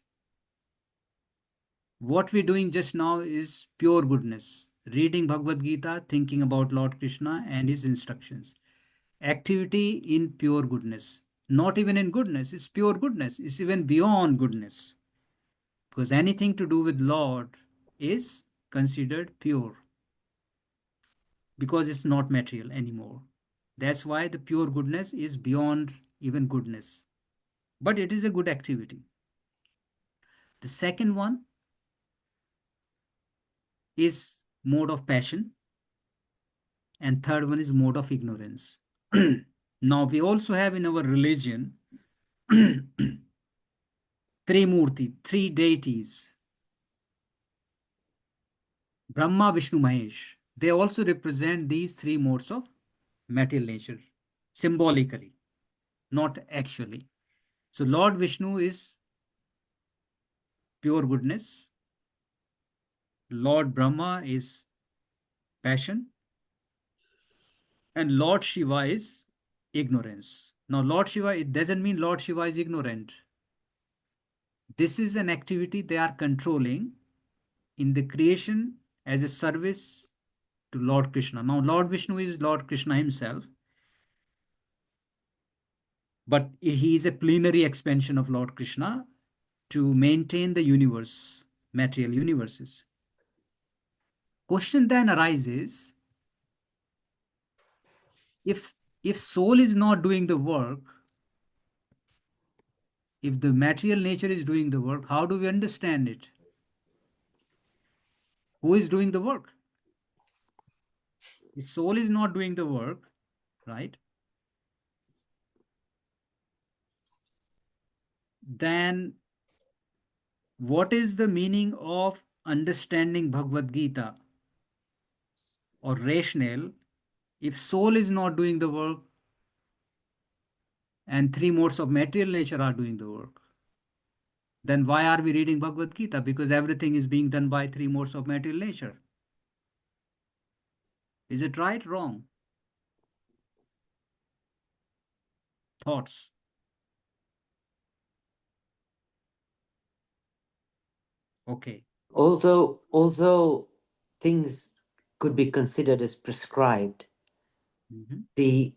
What we're doing just now is pure goodness. Reading Bhagwad Gita, thinking about Lord Krishna and his instructions. Activity in pure goodness. Not even in goodness, it's pure goodness. It's even beyond goodness. Because anything to do with Lord is considered pure. Because it's not material anymore. That's why the pure goodness is beyond even goodness. But it is a good activity. The second one is mode of passion, and third one is mode of ignorance. Now we also have in our religion Trimurti, three deities, Brahma, Vishnu, Mahesh. They also represent these three modes of material nature, symbolically, not actually. So Lord Vishnu is pure goodness, Lord Brahma is passion, and Lord Shiva is ignorance. Now, Lord Shiva, it doesn't mean Lord Shiva is ignorant. This is an activity they are controlling in the creation as a service to Lord Krishna. Now, Lord Vishnu is Lord Krishna himself, but he is a plenary expansion of Lord Krishna to maintain the universe, material universes. Question then arises, if soul is not doing the work, if the material nature is doing the work, how do we understand it? Who is doing the work? If soul is not doing the work, right, then what is the meaning of understanding Bhagwad Gita or rationale if soul is not doing the work and three modes of material nature are doing the work? Then why are we reading Bhagwad Gita? Because everything is being done by three modes of material nature. Is it right? Wrong? Thoughts? Okay. Although things could be considered as prescribed, Mhm. the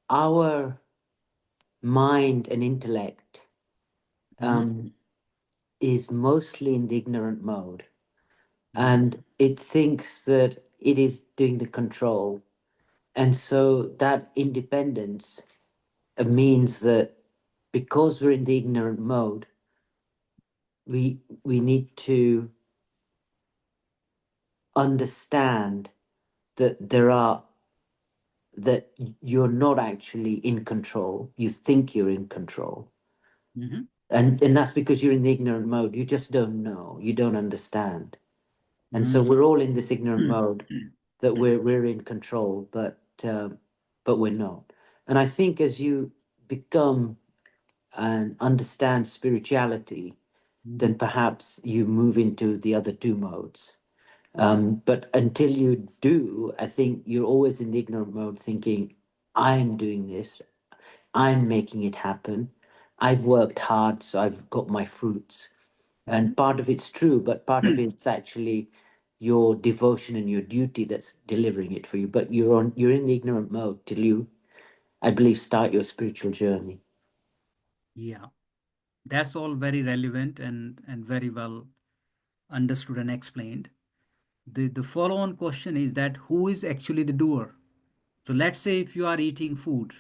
our mind and intellect Mhm. is mostly in the ignorant mode, Mhm. and it thinks that it is doing the control, and so that independence means that because we're in the ignorant mode, we need to understand that that you're not actually in control. You think you're in control. Mhm. And that's because you're in the ignorant mode. You just don't know. You don't understand. And so Mhm. we're all in this ignorant mode that we're in control, but we're not. And I think as you become and understand spirituality, then Mhm. perhaps you move into the other two modes. But until you do, I think you're always in the ignorant mode thinking, I'm doing this, I'm making it happen, I've worked hard, so I've got my fruits. And Mhm. part of it's true, but part of it's actually your devotion and your duty that's delivering it for you. But you're in the ignorant mode till you, I believe, start your spiritual journey. Yeah, that's all very relevant and very well understood and explained. The follow-on question is that who is actually the doer? So let's say if you are eating food,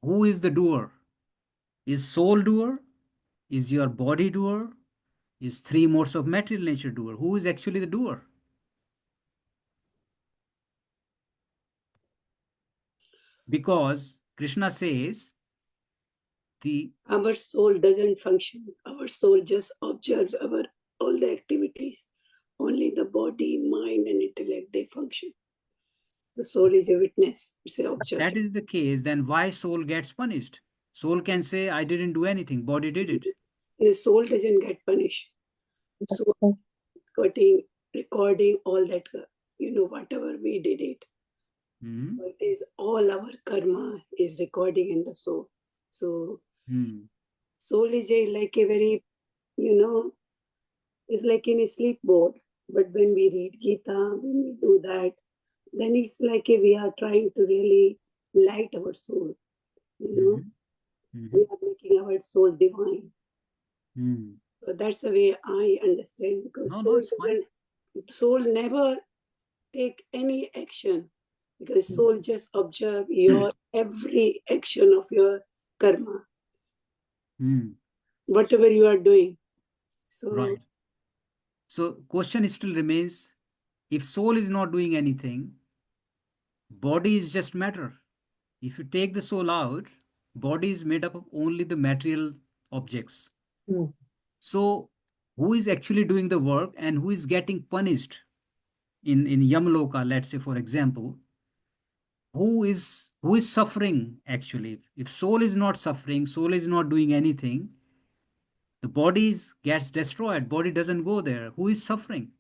who is the doer? Is soul doer? Is your body doer? Is three modes of material nature doer? Who is actually the doer? Because Krishna says the Our soul doesn't function. Our soul just observes our all the activities. Only the body, mind, and intellect they function. The soul is a witness. It's an observer. that is the case, then why soul gets punished? Soul can say, I didn't do anything, body did it. The soul doesn't get punished. Soul Okay. is getting recording all that whatever we did it. Hmm. It is all our karma is recording in the soul. So Hmm. soul is like a very, it's like in a sleep mode. But when we read Gita, when we do that, then it's like we are trying to really light our soul. Hmm. Hmm. We are making our soul divine. Hmm. So that's the way I understand, because No, it's fine. soul never take any action, because soul just observe your every action of your karma, Hmm. whatever you are doing. So Right. So question still remains, if soul is not doing anything, body is just matter. If you take the soul out, body is made up of only the material objects. Mm. So who is actually doing the work and who is getting punished in Yamloka, let's say for example, who is suffering actually? If soul is not suffering, soul is not doing anything, the body gets destroyed, body doesn't go there. Who is suffering?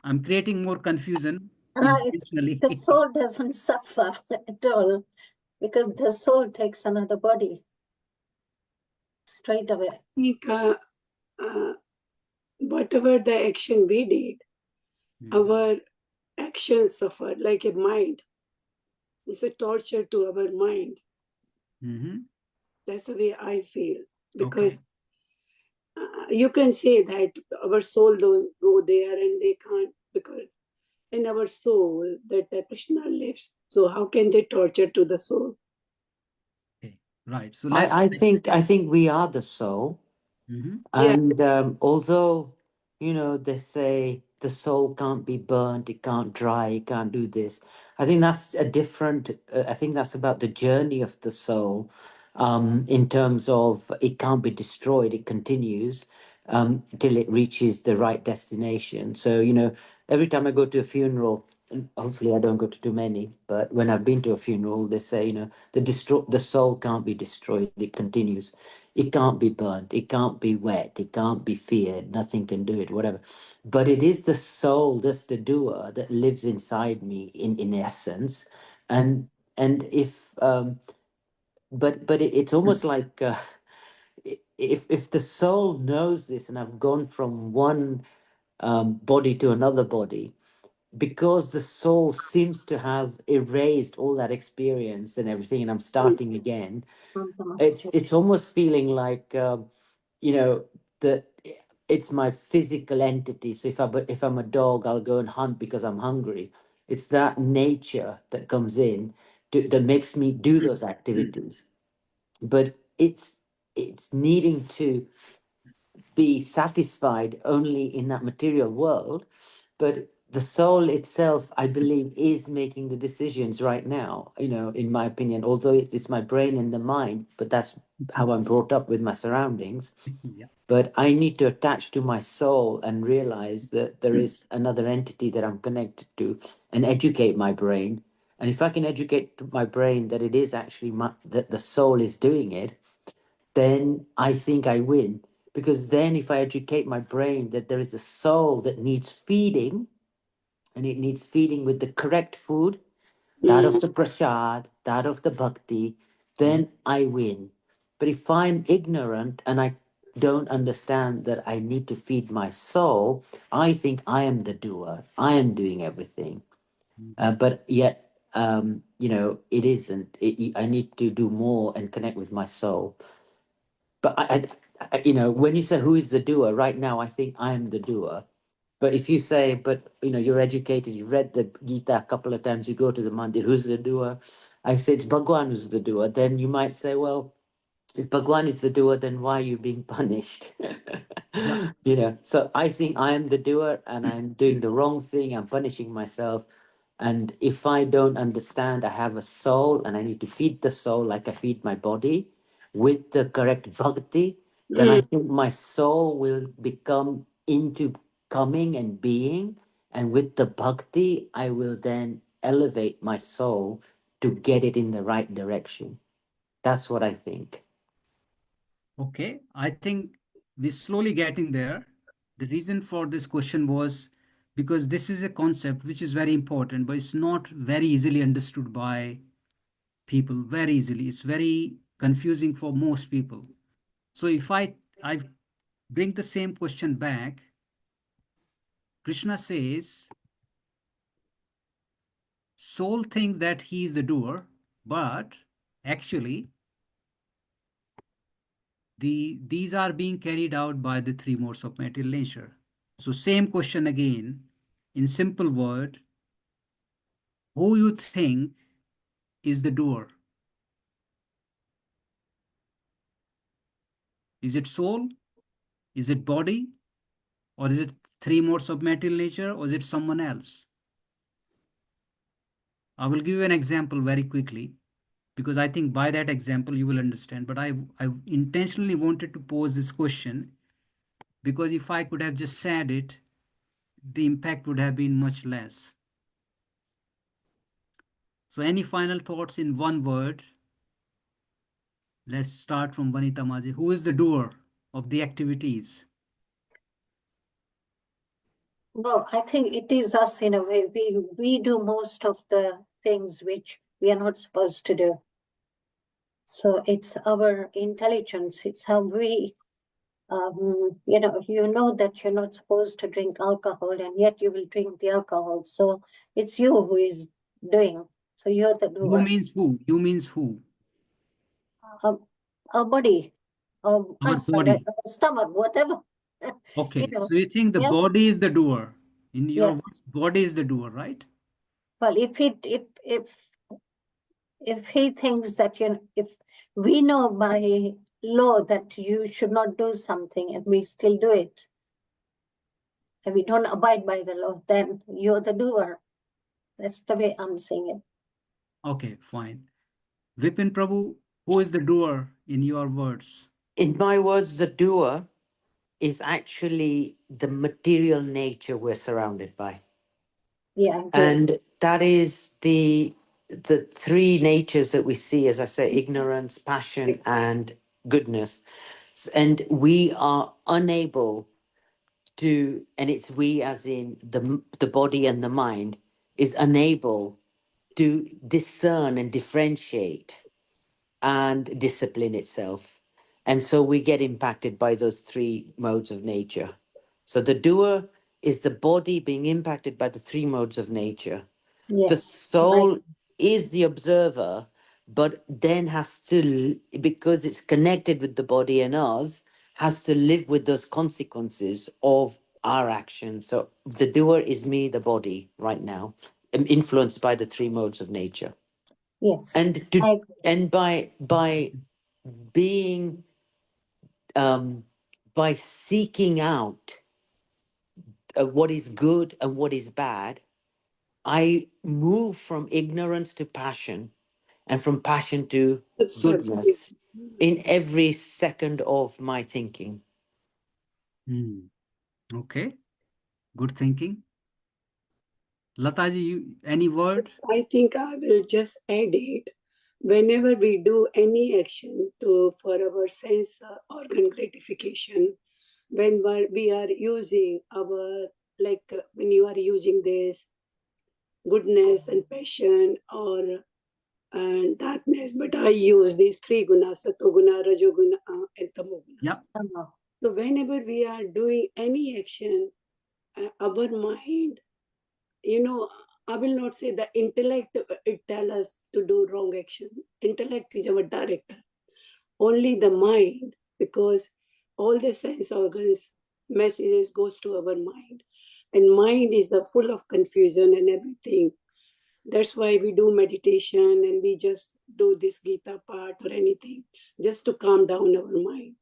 I'm creating more confusion Right. intentionally. The soul doesn't suffer at all because the soul takes another body straight away. I think uh, whatever the action we did, our actions suffer like a mind. It's a torture to our mind. Mhm. That's the way I feel. Okay. Because you can say that our soul go there and they can't, because in our soul that Krishna lives. So how can they torture to the soul? Okay, right. So let's. I think we are the soul. Mhm. Yeah. And although, they say the soul can't be burnt, it can't dry, it can't do this. I think that's a different, I think that's about the journey of the soul, in terms of it can't be destroyed, it continues till it reaches the right destination. So, every time I go to a funeral, and hopefully I don't go to too many, but when I've been to a funeral, they say, the soul can't be destroyed, it continues. It can't be burnt, it can't be wet, it can't be feared, nothing can do it, whatever. But it is the soul, that's the doer, that lives inside me in essence. And if but it's almost like if the soul knows this, and I've gone from one body to another body, because the soul seems to have erased all that experience and everything, and I'm starting again. It's almost feeling like you know the it's my physical entity. So if I'm a dog, I'll go and hunt because I'm hungry. It's that nature that comes in that makes me do those activities. But it's needing to be satisfied only in that material world. But the soul itself, I believe, is making the decisions right now, in my opinion, although it's my brain and the mind, but that's how I'm brought up with my surroundings. Yeah. But I need to attach to my soul and realize that there is another entity that I'm connected to, and educate my brain. And if I can educate my brain that it is actually that the soul is doing it, then I think I win. Because then, if I educate my brain that there is a soul that needs feeding, and it needs feeding with the correct food, that of the prasad, that of the bhakti, Mhm. then I win. But if I'm ignorant and I don't understand that I need to feed my soul, I think I am the doer. I am doing everything. But yet, it isn't. I need to do more and connect with my soul. But when you say who is the doer, right now I think I am the doer. But if you say, but you're educated, you've read the Gita a couple of times, you go to the mandir, who's the doer? I say it's Bhagwan who's the doer. Then you might say, well, if Bhagwan is the doer, then why are you being punished? Yeah. So I think I am the doer and I'm doing the wrong thing. I'm punishing myself. And if I don't understand, I have a soul and I need to feed the soul like I feed my body with the correct bhakti, then I think my soul will become into coming and being. And with the bhakti, I will then elevate my soul to get it in the right direction. That's what I think. Okay. I think we're slowly getting there. The reason for this question was because this is a concept which is very important, but it's not very easily understood by people very easily. It's very confusing for most people. So if I bring the same question back, Krishna says soul thinks that he is the doer, but actually these are being carried out by the three modes of material nature. So same question again, in simple word, who you think is the doer? Is it soul? Is it body? Or is it three modes of material nature? Or is it someone else? I will give you an example very quickly because I think by that example you will understand. But I intentionally wanted to pose this question because if I could have just said it, the impact would have been much less. So, any final thoughts in one word? Let's start from Vanita Maji. Who is the doer of the activities? Well, I think it is us in a way. We do most of the things which we are not supposed to do. So it's our intelligence. It's how we, you know that you're not supposed to drink alcohol, and yet you will drink the alcohol. So it's you who is doing. So you're the You doer. means who? You means who? Our body, Our us, our body. stomach, whatever. Okay. You know, So you think the yeah. body is the doer? In your Yes. words, body is the doer, right? Well, if he thinks that if we know by law that you should not do something and we still do it, and we don't abide by the law, then you're the doer. That's the way I'm seeing it. Okay, fine. Vipin Prabhu, who is the doer in your words? In my words, the doer is actually the material nature we're surrounded by. Yeah, good. And that is the three natures that we see, as I say, ignorance, passion, and goodness. And we are unable to, and it's we as in the body and the mind, is unable to discern and differentiate and discipline itself. And so we get impacted by those three modes of nature. So the doer is the body being impacted by the three modes of nature. The Yes. soul is the observer, but then has to, because it's connected with the body and us, has to live with those consequences of our actions. So the doer is me, the body, right now, influenced by the three modes of nature. Yes. And by being by seeking out what is good and what is bad, I move from ignorance to passion, and from passion to That's goodness in every second of my thinking. Okay, good thinking. Lataji, any word? I think I will just add it. Whenever we do any action for our sense organ gratification, when we are using our, when you are using this goodness and passion or and darkness, but I use these three gunas, satoguna, rajoguna, and tamoguna. Yeah. So whenever we are doing any action, our mind, I will not say the intellect, it tell us to do wrong action. Intellect is our director. Only the mind, because all the sense organs messages goes to our mind, and mind is the full of confusion and everything. That's why we do meditation and we just do this Gita part or anything just to calm down our mind.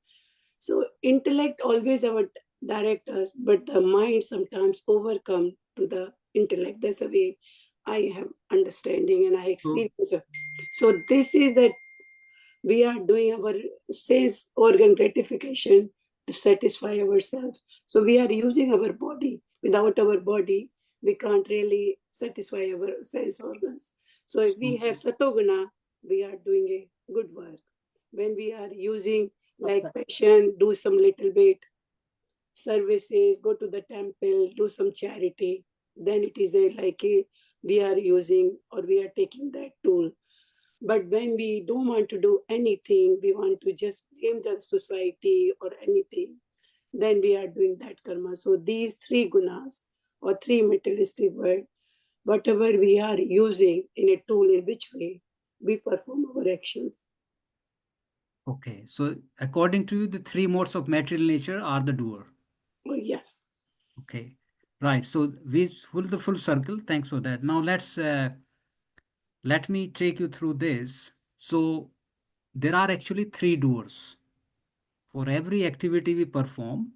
So intellect always our direct us, but the mind sometimes overcome to the intellect. That's the way I have understanding and I experience. So this is that we are doing our sense organ gratification to satisfy ourselves. So we are using our body. Without our body, we can't really satisfy our sense organs. So if we have satoguna, we are doing a good work. When we are using like passion, do some little bit services, go to the temple, do some charity, then it is we are using or we are taking that tool. But when we don't want to do anything, we want to just blame the society or anything, then we are doing that karma. So these three gunas or three materialistic words, whatever we are using in a tool, in which way we perform our actions. Okay, so according to you, the three modes of material nature are the doer. Oh, yes. Okay, right. So we full the full circle. Thanks for that. Now let me take you through this. So there are actually three doers. For every activity we perform,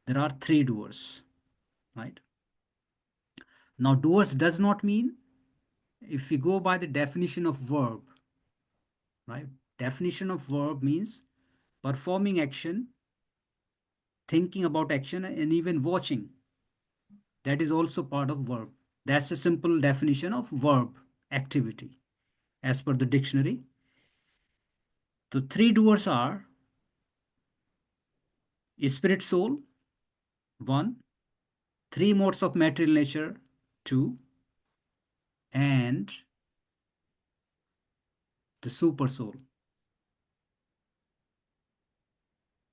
there are three doers, right? Now, doers does not mean, if we go by the definition of verb, right? Definition of verb means performing action, thinking about action, and even watching. That is also part of verb. That's a simple definition of verb activity as per the dictionary. The three doers are spirit soul, one, three modes of material nature, two, and the super soul.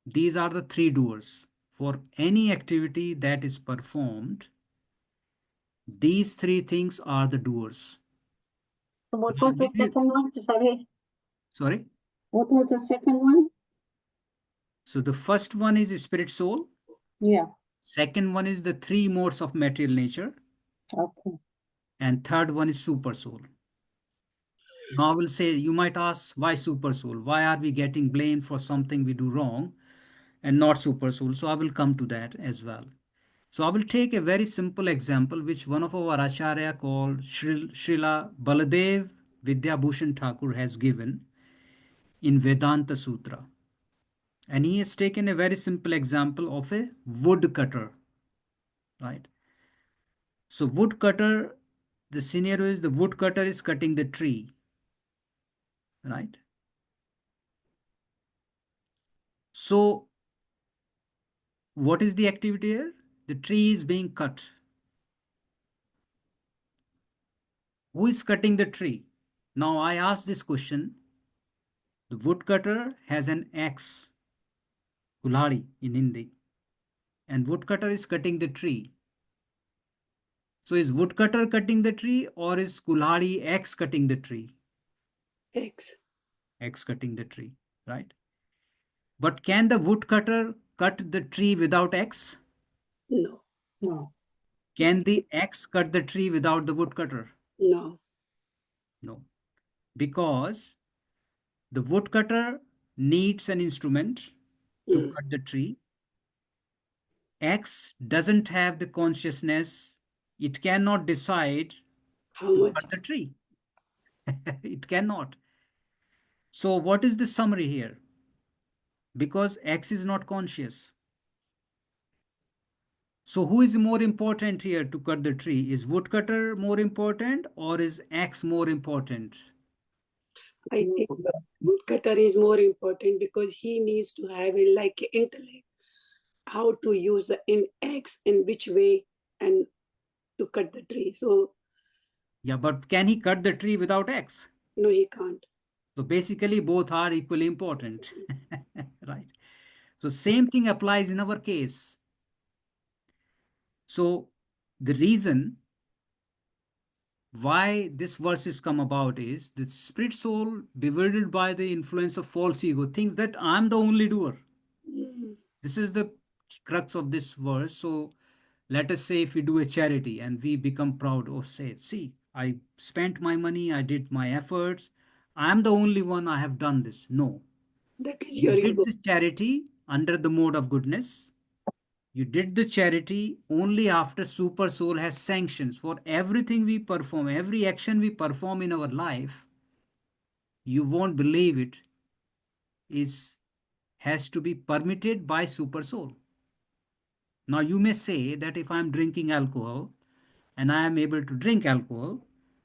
These are the three doers. For any activity that is performed, these three things are the doers. So what was the second one? Sorry. Sorry? What was the second one? So the first one is spirit soul. Yeah. Second one is the three modes of material nature. Okay. And third one is super soul. Now I will say, you might ask, why super soul? Why are we getting blamed for something we do wrong and not super soul? So I will come to that as well. So I will take a very simple example which one of our Acharya called Srila Baladev Vidyabhushan Thakur has given in Vedanta Sutra. And he has taken a very simple example of a woodcutter, right? So woodcutter, the scenario is the woodcutter is cutting the tree, right? So what is the activity here? The tree is being cut. Who is cutting the tree? Now I ask this question. The woodcutter has an axe, kulhari in Hindi, and woodcutter is cutting the tree. So is woodcutter cutting the tree or is kulhari axe cutting the tree? X. Axe cutting the tree, right? But can the woodcutter cut the tree without axe? No. No. Can the axe cut the tree without the woodcutter? No. No. Because the woodcutter needs an instrument to Mm. cut the tree. Axe doesn't have the consciousness. It cannot decide How to much? cut the tree. It cannot. So what is the summary here? Because X is not conscious. So who is more important here to cut the tree? Is woodcutter more important or is X more important? I think the woodcutter is more important because he needs to have a like intellect, how to use the in X in which way and to cut the tree. So Yeah, but can he cut the tree without X? no, he can't. So basically both are equally important, right? So same thing applies in our case. So the reason why this verse is come about is the spirit soul bewildered by the influence of false ego thinks that I'm the only doer. Mm. This is the crux of this verse. So let us say if we do a charity and we become proud or say, see, I spent my money, I did my efforts, I'm the only one, I have done this. No, That is you your did ego. the charity under the mode of goodness. You did the charity only after super soul has sanctions for everything we perform, every action we perform in our life. You won't believe it is has to be permitted by super soul. Now you may say that if I'm drinking alcohol and I am able to drink alcohol,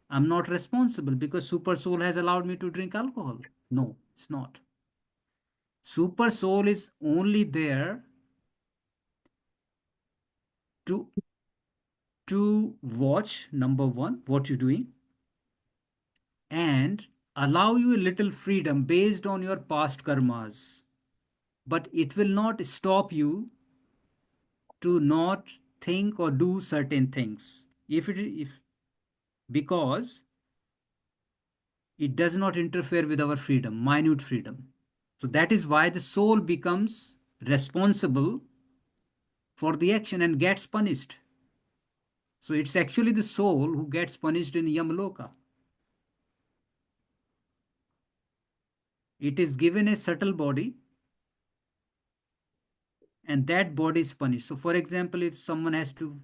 I'm not responsible because super soul has allowed me to drink alcohol. No, it's not. Super soul is only there to watch, number one, what you're doing, and allow you a little freedom based on your past karmas. But it will not stop you to not think or do certain things. If because it does not interfere with our freedom, minute freedom. So that is why the soul becomes responsible for the action and gets punished. So it's actually the soul who gets punished in Yamaloka. It is given a subtle body and that body is punished. So, for example, if someone has to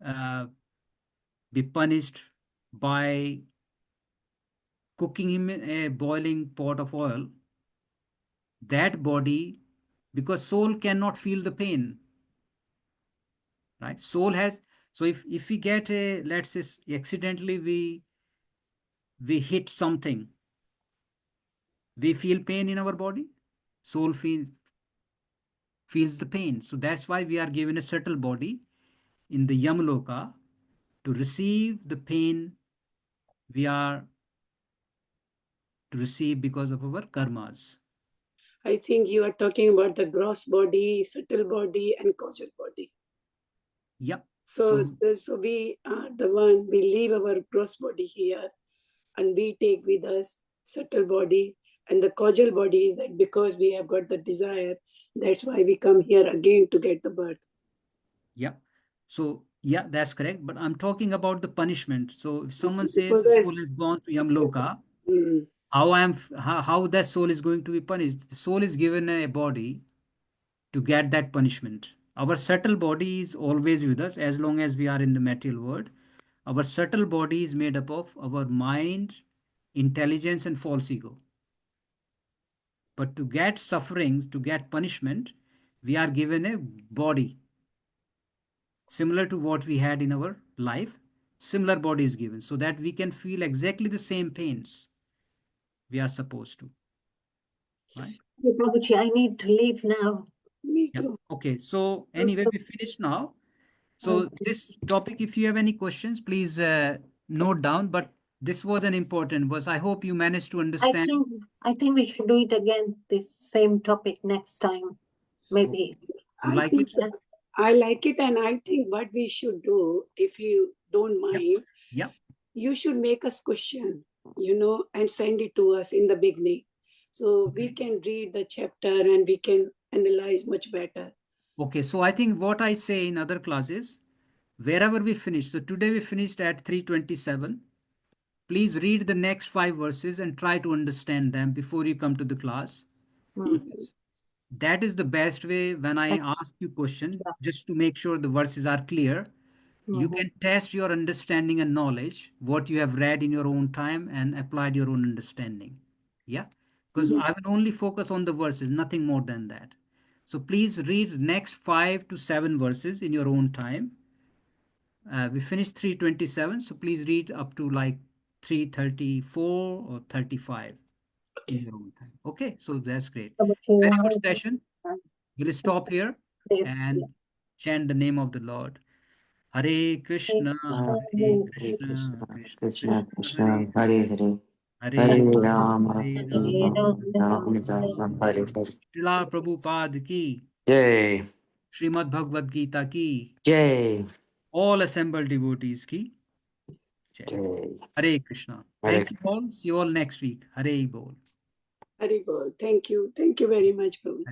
uh, be punished by cooking him in a boiling pot of oil, that body, because soul cannot feel the pain, right? Soul has, so if we get a, let's say accidentally we hit something, we feel pain in our body, soul feels the pain. So that's why we are given a subtle body in the Yamaloka to receive the pain we are to receive because of our karmas. I think you are talking about the gross body, subtle body, and causal body. Yep. So we are the one, we leave our gross body here and we take with us subtle body. And the causal body is that because we have got the desire, that's why we come here again to get the birth. Yeah. So, yeah, that's correct. But I'm talking about the punishment. So if someone says Because the soul has gone to Yamloka, mm, how that soul is going to be punished? The soul is given a body to get that punishment. Our subtle body is always with us as long as we are in the material world. Our subtle body is made up of our mind, intelligence, and false ego. But to get suffering, to get punishment, we are given a body similar to what we had in our life. Similar body is given so that we can feel exactly the same pains we are supposed to. Right? Hey, Prabhuji, I need to leave now. me Yeah. too. Okay. So anyway, So, we finished now. So okay. this topic, if you have any questions, please note down. But this was an important verse. I hope you managed to understand. I think we should do it again, this same topic next time. Maybe. You I like think it? Yeah. I like it, and I think what we should do, if you don't Yep. mind, Yep. you should make us question, and send it to us in the beginning. So we can read the chapter and we can analyze much better. Okay. So I think what I say in other classes, wherever we finish. So today we finished at 327. Please read the next 5 verses and try to understand them before you come to the class. Mm. That is the best way when I That's, ask you question, yeah. just to make sure the verses are clear. You Mhm. can test your understanding and knowledge, what you have read in your own time and applied your own understanding. Yeah, because I will only focus on the verses, nothing more than that. So please read next 5 to 7 verses in your own time. We finished 327, so please read up to like 334 or 35 in Okay. your own time. Okay, so that's great. Prabhuji, Very I good have session. We'll stop here leave. and chant the name of the Lord. Hare Hare Krishna, Hare Hare Krishna, Krishna, Krishna Krishna Krishna, Krishna, Hare Hare, Hare Hare Rama, Rama, Hare Hare Rama, Rama Rama, Rama, Hare Hare. Srila Prabhupada ki, Jai, Srimad Bhagwad Gita ki, Jai, all assembled devotees ki. Jai. Jai, Hare Krishna. Hare Thank you all. See you all next week. Hare Bol. Very good. Thank you. Thank you very much, Prabhu.